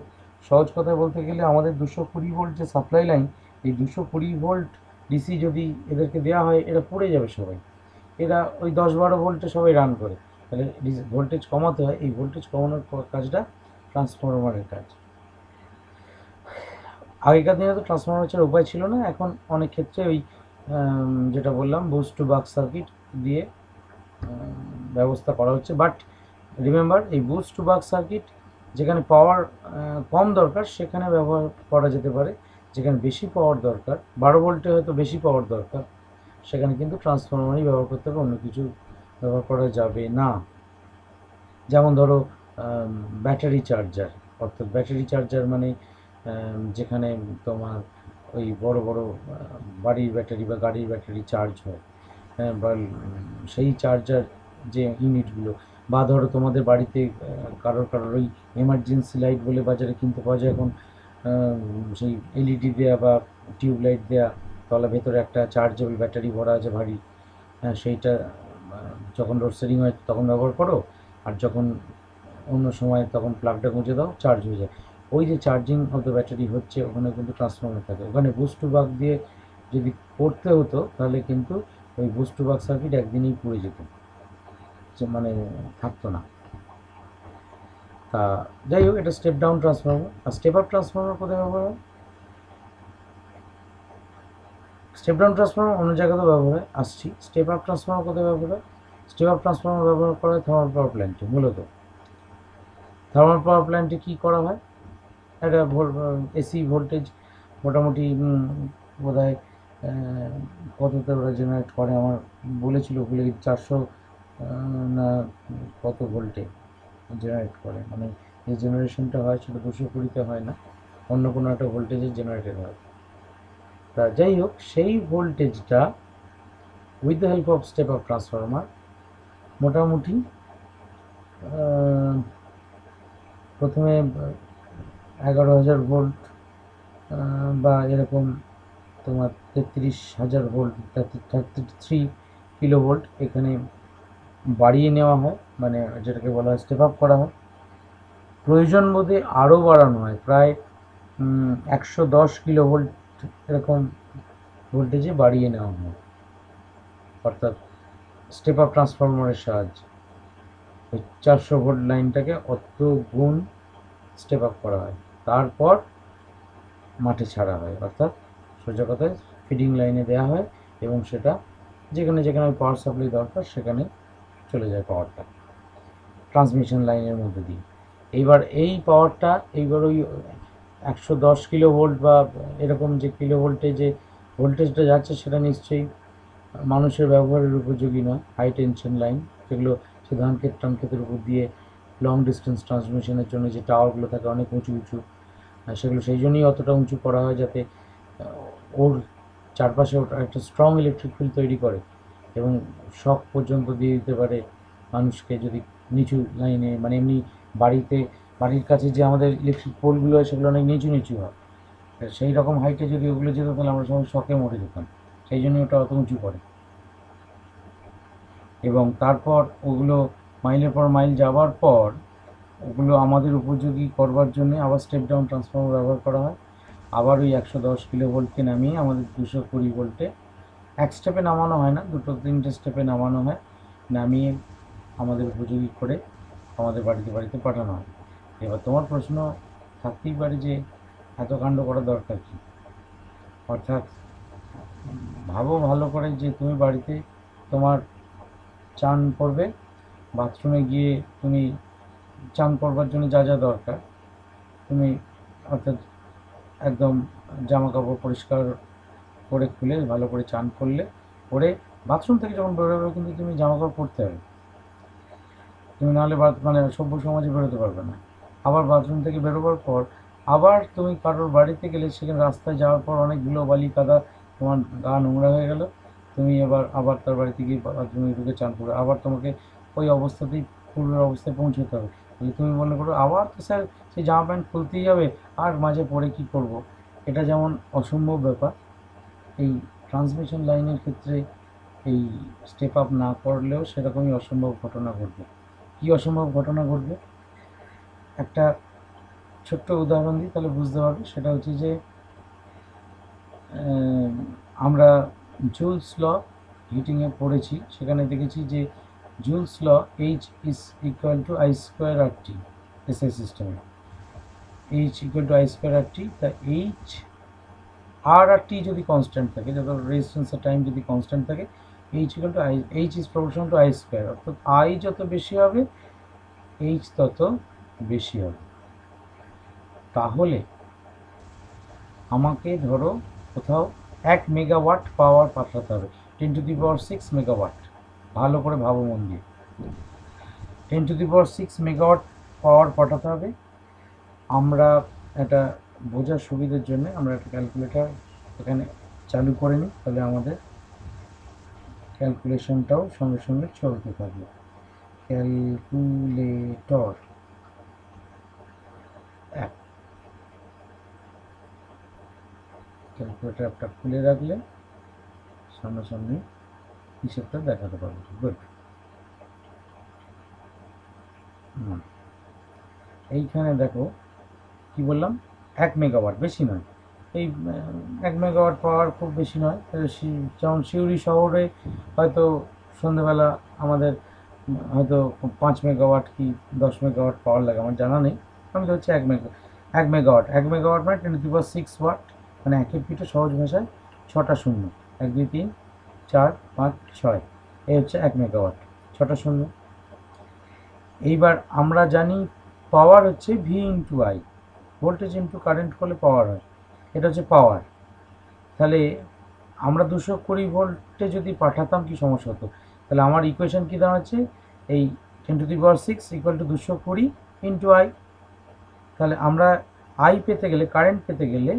সহজ কথায় বলতে গেলে আমাদের 220 ভোল্ট যে সাপ্লাই লাইন এই 220 ভোল্ট ডিসি যদি এদেরকে দেওয়া হয়, এরা পড়ে যাবে সবাই। এরা ওই 10-12 ভোল্টে সবাই রান করে। তাহলে ভোল্টেজ কমাতে হয়, এই ভোল্টেজ কমানোর কাজটা ট্রান্সফরমারের কাজ। আগেকার দিনে তো ট্রান্সফরমার ছাড়া উপায় ছিল না। এখন অনেক ক্ষেত্রে ওই যেটা বললাম বুস্ট টু বাক সার্কিট দিয়ে ব্যবস্থা করা হচ্ছে। বাট রিমেম্বার, এই বুস্ট টু বাক সার্কিট যেখানে পাওয়ার কম দরকার সেখানে ব্যবহার করা যেতে পারে। যেখানে বেশি পাওয়ার দরকার, 12 ভোল্টে হয়তো বেশি পাওয়ার দরকার, সেখানে কিন্তু ট্রান্সফরমারই ব্যবহার করতে হবে, অন্য কিছু ব্যবহার করা যাবে না। যেমন ধরো ব্যাটারি চার্জার, অর্থাৎ ব্যাটারি চার্জার মানে যেখানে তোমার ওই বড় বড় বাড়ির ব্যাটারি বা গাড়ির ব্যাটারি চার্জ হয়, বা সেই চার্জার যে ইউনিটগুলো, বা ধরো তোমাদের বাড়িতে কারোর ওই এমার্জেন্সি লাইট বলে বাজারে কিনতে পাওয়া যায় এখন, সেই এলইডি দেয়া বা টিউবলাইট দেয়া, তলা ভেতরে একটা চার্জেবল ব্যাটারি ভরা আছে ভারী, সেইটা যখন লোডশেডিং হয় তখন ব্যবহার করো, আর যখন অন্য সময় তখন প্লাগটা গুঁজে দাও, চার্জ হয়ে যায়। ওই যে চার্জিং অফ দ্য ব্যাটারি হচ্ছে, ওখানে কিন্তু ট্রান্সফরমার থাকে। ওখানে বুস্ট টু বাক দিয়ে যদি করতে হতো তাহলে কিন্তু ওই বুস্ট টু বাক সার্কিট একদিনেই পুড়ে যেত, মানে থাকতো না। তা যাই হোক, এটা স্টেপ ডাউন ট্রান্সফরমার। আর স্টেপ আপ ট্রান্সফরমার কোথায় ব্যবহার হয়? স্টেপ ডাউন ট্রান্সফরমার অন্য জায়গাতেও ব্যবহার হয়, আসছি। স্টেপ আপ ট্রান্সফরমার কোথায় ব্যবহার হয়? স্টেপ আপ ট্রান্সফরমার ব্যবহার করা হয় থার্মাল পাওয়ার প্ল্যান্টে। মূলত থার্মাল পাওয়ার প্ল্যান্টে কী করা হয়, একটা এসি ভোল্টেজ মোটামুটি বোধহয় কততে ওরা জেনারেট করে, আমার বলেছিল ভুলে গেছি, 400 না কত ভোল্টে জেনারেট করে। মানে যে জেনারেশনটা হয় সেটা 220-তে হয় না, অন্য কোনো একটা ভোল্টেজে জেনারেটেড হয়। তা যাই হোক, সেই ভোল্টেজটা with the help of step up transformer মোটামুটি প্রথমে 11,000 ভোল্ট বা এরকম তোমার 33,000 ভোল্ট, 33 কিলো ভোল্ট এখানে বাড়িয়ে নেওয়া হয়, মানে যেটাকে বলা হয় স্টেপ আপ করা হয়। প্রয়োজন বোধে আরও বাড়ানো হয়, প্রায় 110 কিলো ভোল্ট এরকম ভোল্টেজে বাড়িয়ে নেওয়া হয়, অর্থাৎ স্টেপ আপ ট্রান্সফরমারের সাহায্যে ওই 400 ভোল্ট লাইনটাকে অত গুণ স্টেপ আপ করা হয়, তারপর মাঠে ছাড়া হয়, অর্থাৎ সোজা কথায় ফিডিং লাইনে দেওয়া হয়, এবং সেটা যেখানে যেখানে পাওয়ার সাপ্লাই দরকার সেখানে চলে যায় পাওয়ারটা ট্রান্সমিশন লাইনের মধ্যে দিয়ে। এইবার এই পাওয়ারটা এইবার ওই 110 কিলো ভোল্ট বা এরকম যে কিলো ভোল্টে যে ভোল্টেজটা যাচ্ছে সেটা নিশ্চয়ই মানুষের ব্যবহারের উপযোগী নয়। হাই টেনশন লাইন, যেগুলো সে ধানক্ষেতের উপর দিয়ে লং ডিস্টেন্স ট্রান্সমিশনের জন্য যে টাওয়ারগুলো থাকে অনেক উঁচু উঁচু, সেগুলো সেই জন্যই অতটা উঁচু করা হয়, যাতে ওর চারপাশে ওটা একটা স্ট্রং ইলেকট্রিক ফিল্ড তৈরি করে এবং শক পর্যন্ত দিয়ে দিতে পারে মানুষকে, যদি নিচু লাইনে, মানে এমনি বাড়ির কাছে যে আমাদের ইলেকট্রিক পোলগুলো হয় সেগুলো অনেক নিচু নিচু হয়, সেই রকম হাইটে যদি ওগুলো যেত তাহলে আমরা সবাই শকে মরে যেতাম। সেই জন্য ওটা অত উঁচু করে, এবং তারপর ওগুলো মাইলের পর মাইল যাওয়ার পর ওগুলো আমাদের উপযোগী করবার জন্য আবার স্টেপ ডাউন ট্রান্সফর্মার ব্যবহার করা হয়। আবার ওই 110 কিলো ভোল্টকে নামিয়ে আমাদের 220 ভোল্টে এক স্টেপে নামানো হয় না, 2-3টে স্টেপে নামানো হয়, নামিয়ে আমাদের উপযোগী করে আমাদের বাড়িতে বাড়িতে পাঠানো হয়। এবার তোমার প্রশ্ন থাকতেই পারে যে এত কাণ্ড করার দরকার কী? অর্থাৎ ভাবো ভালো করে যে তুমি বাড়িতে তোমার চান করবে, বাথরুমে গিয়ে তুমি চান করবার জন্য যা যা দরকার তুমি, অর্থাৎ একদম জামা কাপড় পরিষ্কার করে খুলে ভালো করে চান করলে, করে বাথরুম থেকে যখন বেরোবে কিন্তু তুমি জামা কাপড় পরতে হবে, তুমি নাহলে মানে সভ্য সমাজে বেরোতে পারবে না। আবার বাথরুম থেকে বেরোবার পর আবার তুমি কারোর বাড়িতে গেলে সেখানে রাস্তায় যাওয়ার পর অনেক ধুলো বালি কাদা, তোমার গা নোংরা হয়ে গেল, তুমি আবার তার বাড়িতে গিয়ে বাথরুমে ঢুকে চান করবে, আবার তোমাকে ওই অবস্থাতেই পূর্বের অবস্থায় পৌঁছতে হবে। তাহলে তুমি মনে করো আবার তো স্যার সেই জামা প্যান্ট খুলতেই হবে, আর মাঝে পরে কী করব, এটা যেমন অসম্ভব ব্যাপার, এই ট্রান্সমিশন লাইনের ক্ষেত্রে এই স্টেপ আপ না করলেও সেরকমই অসম্ভব ঘটনা ঘটবে। কী অসম্ভব ঘটনা ঘটবে? একটা ছোট্ট উদাহরণ দিই তাহলে বুঝতে পারবে। সেটা হচ্ছে যে আমরা জুলস ল হিটিংয়ে পড়েছি, সেখানে দেখেছি যে Joule's law H is equal to I square R T, SI সিস্টেমে H equal to I square R T. তা এইচ আর টি যদি কনস্ট্যান্ট থাকে, যত রেজিস্ট্যান্সের টাইম যদি কনস্ট্যান্ট থাকে, H equal to I, H is proportional to I square, অর্থাৎ I যত বেশি হবে এইচ তত বেশি হবে। তাহলে আমাকে ধরো কোথাও 1 মেগাওয়াট পাওয়ার পাঠাতে হবে, 10⁶ মেগাওয়াট। ভালো করে ভাবো মন দিয়ে, 10⁶ মেগাওয়াট পাওয়ার পাঠাতে হবে। আমরা এটা বোঝার সুবিধার জন্য আমরা একটা ক্যালকুলেটর এখানে চালু করে নিই, তাহলে আমাদের ক্যালকুলেশনটাও সঙ্গে সঙ্গে চলতে থাকবে। ক্যালকুলেটর অ্যাপ, ক্যালকুলেটর অ্যাপটা খুলে রাখলে সামনাসামনি হিসেবটা দেখাতে পারবো। গুড। এইখানে দেখো কি বললাম, 1 মেগাওয়াট, বেশি নয়। এই 1 মেগাওয়াট পাওয়ার খুব বেশি নয়। যেমন সিউড়ি শহরে হয়তো সন্ধ্যেবেলা আমাদের হয়তো 5 মেগাওয়াট কি 10 মেগাওয়াট পাওয়ার লাগে, আমার জানা নেই। আমি হচ্ছে 1 মেগাওয়াট, 1 মেগাওয়াট মানে 10⁶ ওয়াট, মানে একের পিঠে সহজ ভাষায় 6টা শূন্য, 1 2 3 4 5 6, এই হচ্ছে 1 মেগাওয়াট, 6টা শূন্য। এইবার আমরা জানি পাওয়ার হচ্ছে V into I, voltage into current করলে পাওয়ার হয়, এটা হচ্ছে পাওয়ার। তাহলে আমরা 220 ভোল্টে যদি পাঠাতাম কি সমস্যা হতো? তাহলে আমার ইকুয়েশন কী দাঁড়াচ্ছে, এই 10⁶ ইকুয়াল টু 220 ইন্টু আই। তাহলে আমরা আই পেতে গেলে, কারেন্ট পেতে গেলে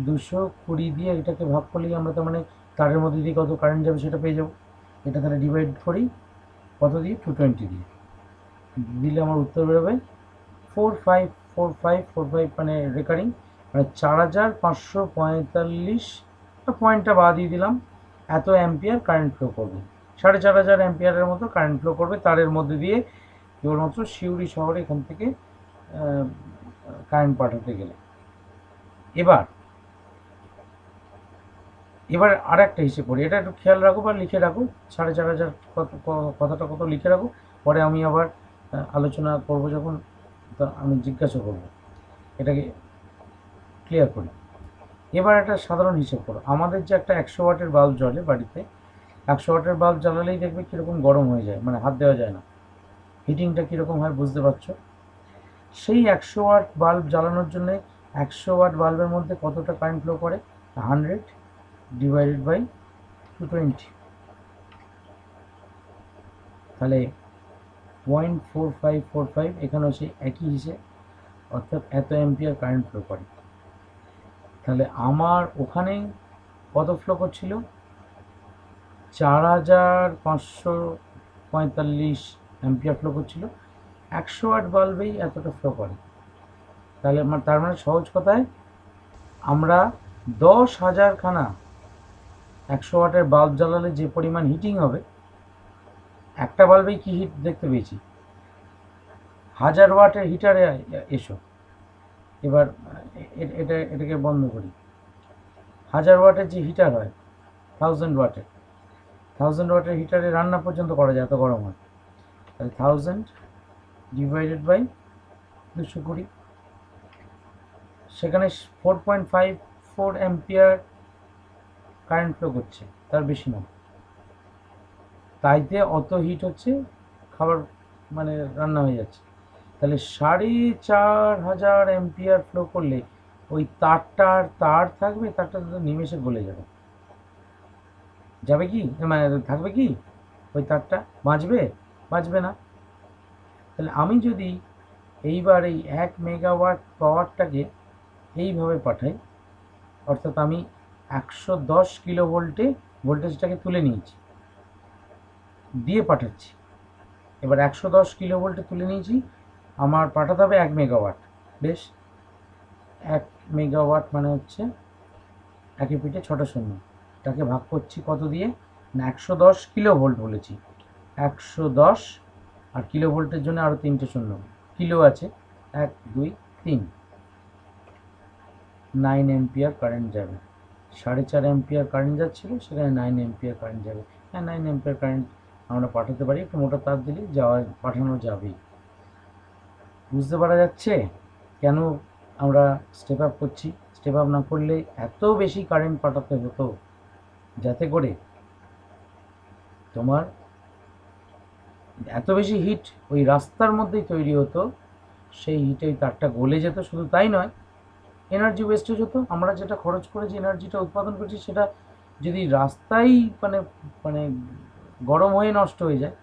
220 দিয়ে এটাকে ভাগ করলেই আমরা, তার মানে তারের মধ্যে দিয়ে কত কারেন্ট যাবে সেটা পেয়ে যাবো। এটা তাহলে ডিভাইড করি কত দিয়ে, 220 দিয়ে দিলে আমার উত্তর বেরোবে 454545, মানে রেকারিং, মানে 4545, পয়েন্টটা বাদ দিয়ে দিলাম, এত অ্যাম্পিয়ার কারেন্ট ফ্লো করবে, 4500 অ্যাম্পিয়ারের মতো কারেন্ট ফ্লো করবে তারের মধ্যে দিয়ে, কেবলমাত্র সিউড়ি শহরে এখান থেকে কারেন্ট পাঠাতে গেলে। এবার আর একটা হিসেব করি, এটা একটু খেয়াল রাখো বা লিখে রাখো, 4500 কথাটা কত লিখে রাখো, পরে আমি আবার আলোচনা করব যখন, আমি জিজ্ঞাসা করব, এটাকে ক্লিয়ার করি। এবার একটা সাধারণ হিসেব করো, আমাদের যে একটা 100 ওয়াটের বাল্ব জ্বলে বাড়িতে, 100 ওয়াটের বাল্ব জ্বালালেই দেখবে কীরকম গরম হয়ে যায়, মানে হাত দেওয়া যায় না, হিটিংটা কীরকম হয় বুঝতে পারছো। সেই 100 ওয়াট বাল্ব জ্বালানোর জন্য 100 ওয়াট বাল্বের মধ্যে কতটা কারেন্ট ফ্লো করে, 100 ডিভাইডেড বাই 220, তাহলে 0.4545, এখানে হচ্ছে একই হিসেব, অর্থাৎ এত অ্যাম্পিয়ার কারেন্ট ফ্লো করে। তাহলে আমার ওখানে কত ফ্লো করছিল, 4545 অ্যাম্পিয়ার ফ্লো করছিল, 100 ওয়াট বাল্বেই এতটা ফ্লো করে। তাহলে তার মানে সহজ কথায়, আমরা 10,000 খানা 100 ওয়াটের বাল্ব জ্বালালে যে পরিমাণ হিটিং হবে, একটা বাল্বেই কি হিট দেখতে পেয়েছি। 1000 ওয়াটের হিটারে এসো, এবার এটাকে বন্ধ করি। 1000 ওয়াটের যে হিটার হয়, 1000 ওয়াটের হিটারে রান্না পর্যন্ত করা যায়, এত গরম হয়। তাহলে 1000 ডিভাইডেড বাই 220, সেখানে 4.54 অ্যাম্পিয়ার কারেন্ট ফ্লো করছে, তার বেশি নয়। তাইতে অত হিট হচ্ছে, খাবার মানে রান্না হয়ে যাচ্ছে। তাহলে 4500 অ্যাম্পিয়ার ফ্লো করলে ওই তার থাকবে, তারটা তো নিমেষে গলে যাবে, যাবে কি, মানে থাকবে কি ওই তারটা, বাঁচবে না। তাহলে আমি যদি এইবার এই 1 মেগাওয়াট পাওয়ারটাকে এইভাবে পাঠাই, অর্থাৎ আমি 110 কিলো ভোল্টে ভোল্টেজটাকে তুলে নিয়েছি, দিয়ে পাঠাচ্ছি। এবার 110 কিলো ভোল্টে তুলে নিয়েছি, আমার পাঠাতে হবে 1 মেগাওয়াট। বেশ, 1 মেগাওয়াট মানে হচ্ছে একে পিঠে 6টা শূন্য, তাকে ভাগ করছি কত দিয়ে না, 110 কিলো ভোল্ট বলেছি, 110, আর কিলো ভোল্টের জন্য আরও 3টে শূন্য, কিলো আছে, 1 2 3, 9 অ্যাম্পিয়ার কারেন্ট যাবে। 4.5 অ্যাম্পিয়ার কারেন্ট যাচ্ছিলো, সেখানে 9 অ্যাম্পিয়ার কারেন্ট যাবে। হ্যাঁ, 9 অ্যাম্পিয়ার কারেন্ট আমরা পাঠাতে পারি, একটু মোটা তার দিলেই পাঠানো যাবেই। বুঝতে পারা যাচ্ছে কেন আমরা স্টেপ আপ করছি? স্টেপ আপ না করলে এত বেশি কারেন্ট পাঠাতে হতো যাতে করে তোমার এত বেশি হিট ওই রাস্তার মধ্যেই তৈরি হতো, সেই হিটে ওই তারটা গলে যেত। শুধু তাই নয়, এনার্জি ওয়েস্টেজ হতো। আমরা যেটা খরচ করে যে এনার্জিটা উৎপাদন করছি, সেটা যদি রাস্তায় মানে মানে গরম হয়ে নষ্ট হয়ে যায়,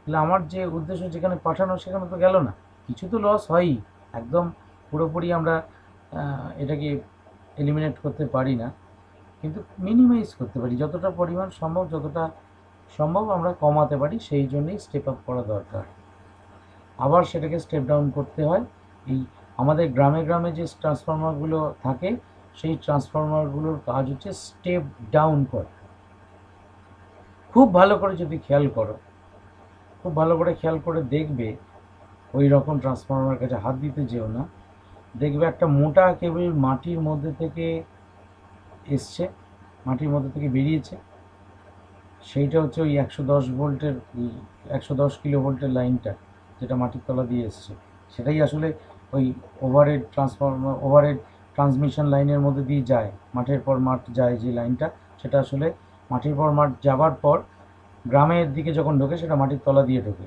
তাহলে আমার যে উদ্দেশ্য যেখানে পাঠানো সেখানে তো গেল না। কিছু তো লস হয়ই, একদম পুরোপুরি আমরা এটাকে এলিমিনেট করতে পারি না, কিন্তু মিনিমাইজ করতে পারি। যতটা পরিমাণ সম্ভব, যতটা সম্ভব আমরা কমাতে পারি, সেই জন্যই স্টেপ আপ করা দরকার। আবার সেটাকে স্টেপ ডাউন করতে হয়। এই আমাদের গ্রামে গ্রামে যে ট্রান্সফরমারগুলো থাকে, সেই ট্রান্সফরমারগুলোর কাজ হচ্ছে স্টেপ ডাউন করা। খুব ভালো করে যদি খেয়াল করো, খুব ভালো করে খেয়াল করে দেখবে, ওই রকম ট্রান্সফরমারের কাছে হাত দিতে যেও না। দেখবে একটা মোটা কেবল মাটির মধ্যে থেকে এসছে, মাটির মধ্যে থেকে বেরিয়েছে। সেইটা হচ্ছে ওই 110 ভোল্টের, 110 কিলো ভোল্টের লাইনটা, যেটা মাটির তলা দিয়ে এসছে। সেটাই আসলে ওই ওভারহেড ওভারহেড ট্রান্সমিশন লাইনের মধ্যে দিয়ে যায়, মাঠের পর মাঠ যায় যে লাইনটা, সেটা আসলে মাঠের পর মাঠ যাবার পর গ্রামের দিকে যখন ঢোকে, সেটা মাটির তলা দিয়ে ঢোকে।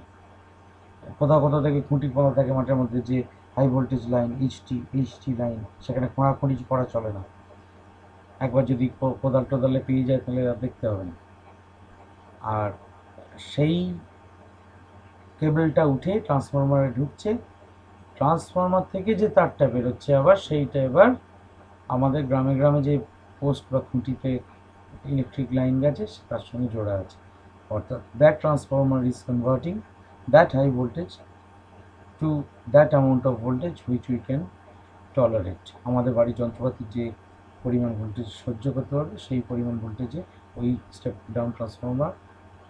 কোথাও কোথাও থেকে খুঁটি পাওয়া থাকে মাঠের মধ্যে, যে high voltage line, HT line, সেখানে খোঁড়াখুঁড়ি করা চলে না। একবার যদি কোদাল টোদালে পেয়ে যায়, তাহলে আর দেখতে হবে না। আর সেই কেবলটা উঠে ট্রান্সফরমারে ঢুকছে, ট্রান্সফরমার থেকে যে তারটা বেরোচ্ছে আবার, সেইটা এবার আমাদের গ্রামে গ্রামে যে পোস্ট বা খুঁটিতে ইলেকট্রিক লাইন গেছে, তার সঙ্গে জোড়া আছে। অর্থাৎ that transformer is converting that high voltage to that amount of voltage which we can tolerate. আমাদের বাড়ির যন্ত্রপাতি যে পরিমাণ ভোল্টেজ সহ্য করতে পারবে, সেই পরিমাণ ভোল্টেজে ওই স্টেপ ডাউন ট্রান্সফরমার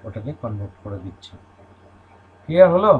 ওটাকে কনভার্ট করে দিচ্ছে। ক্লিয়ার হলো?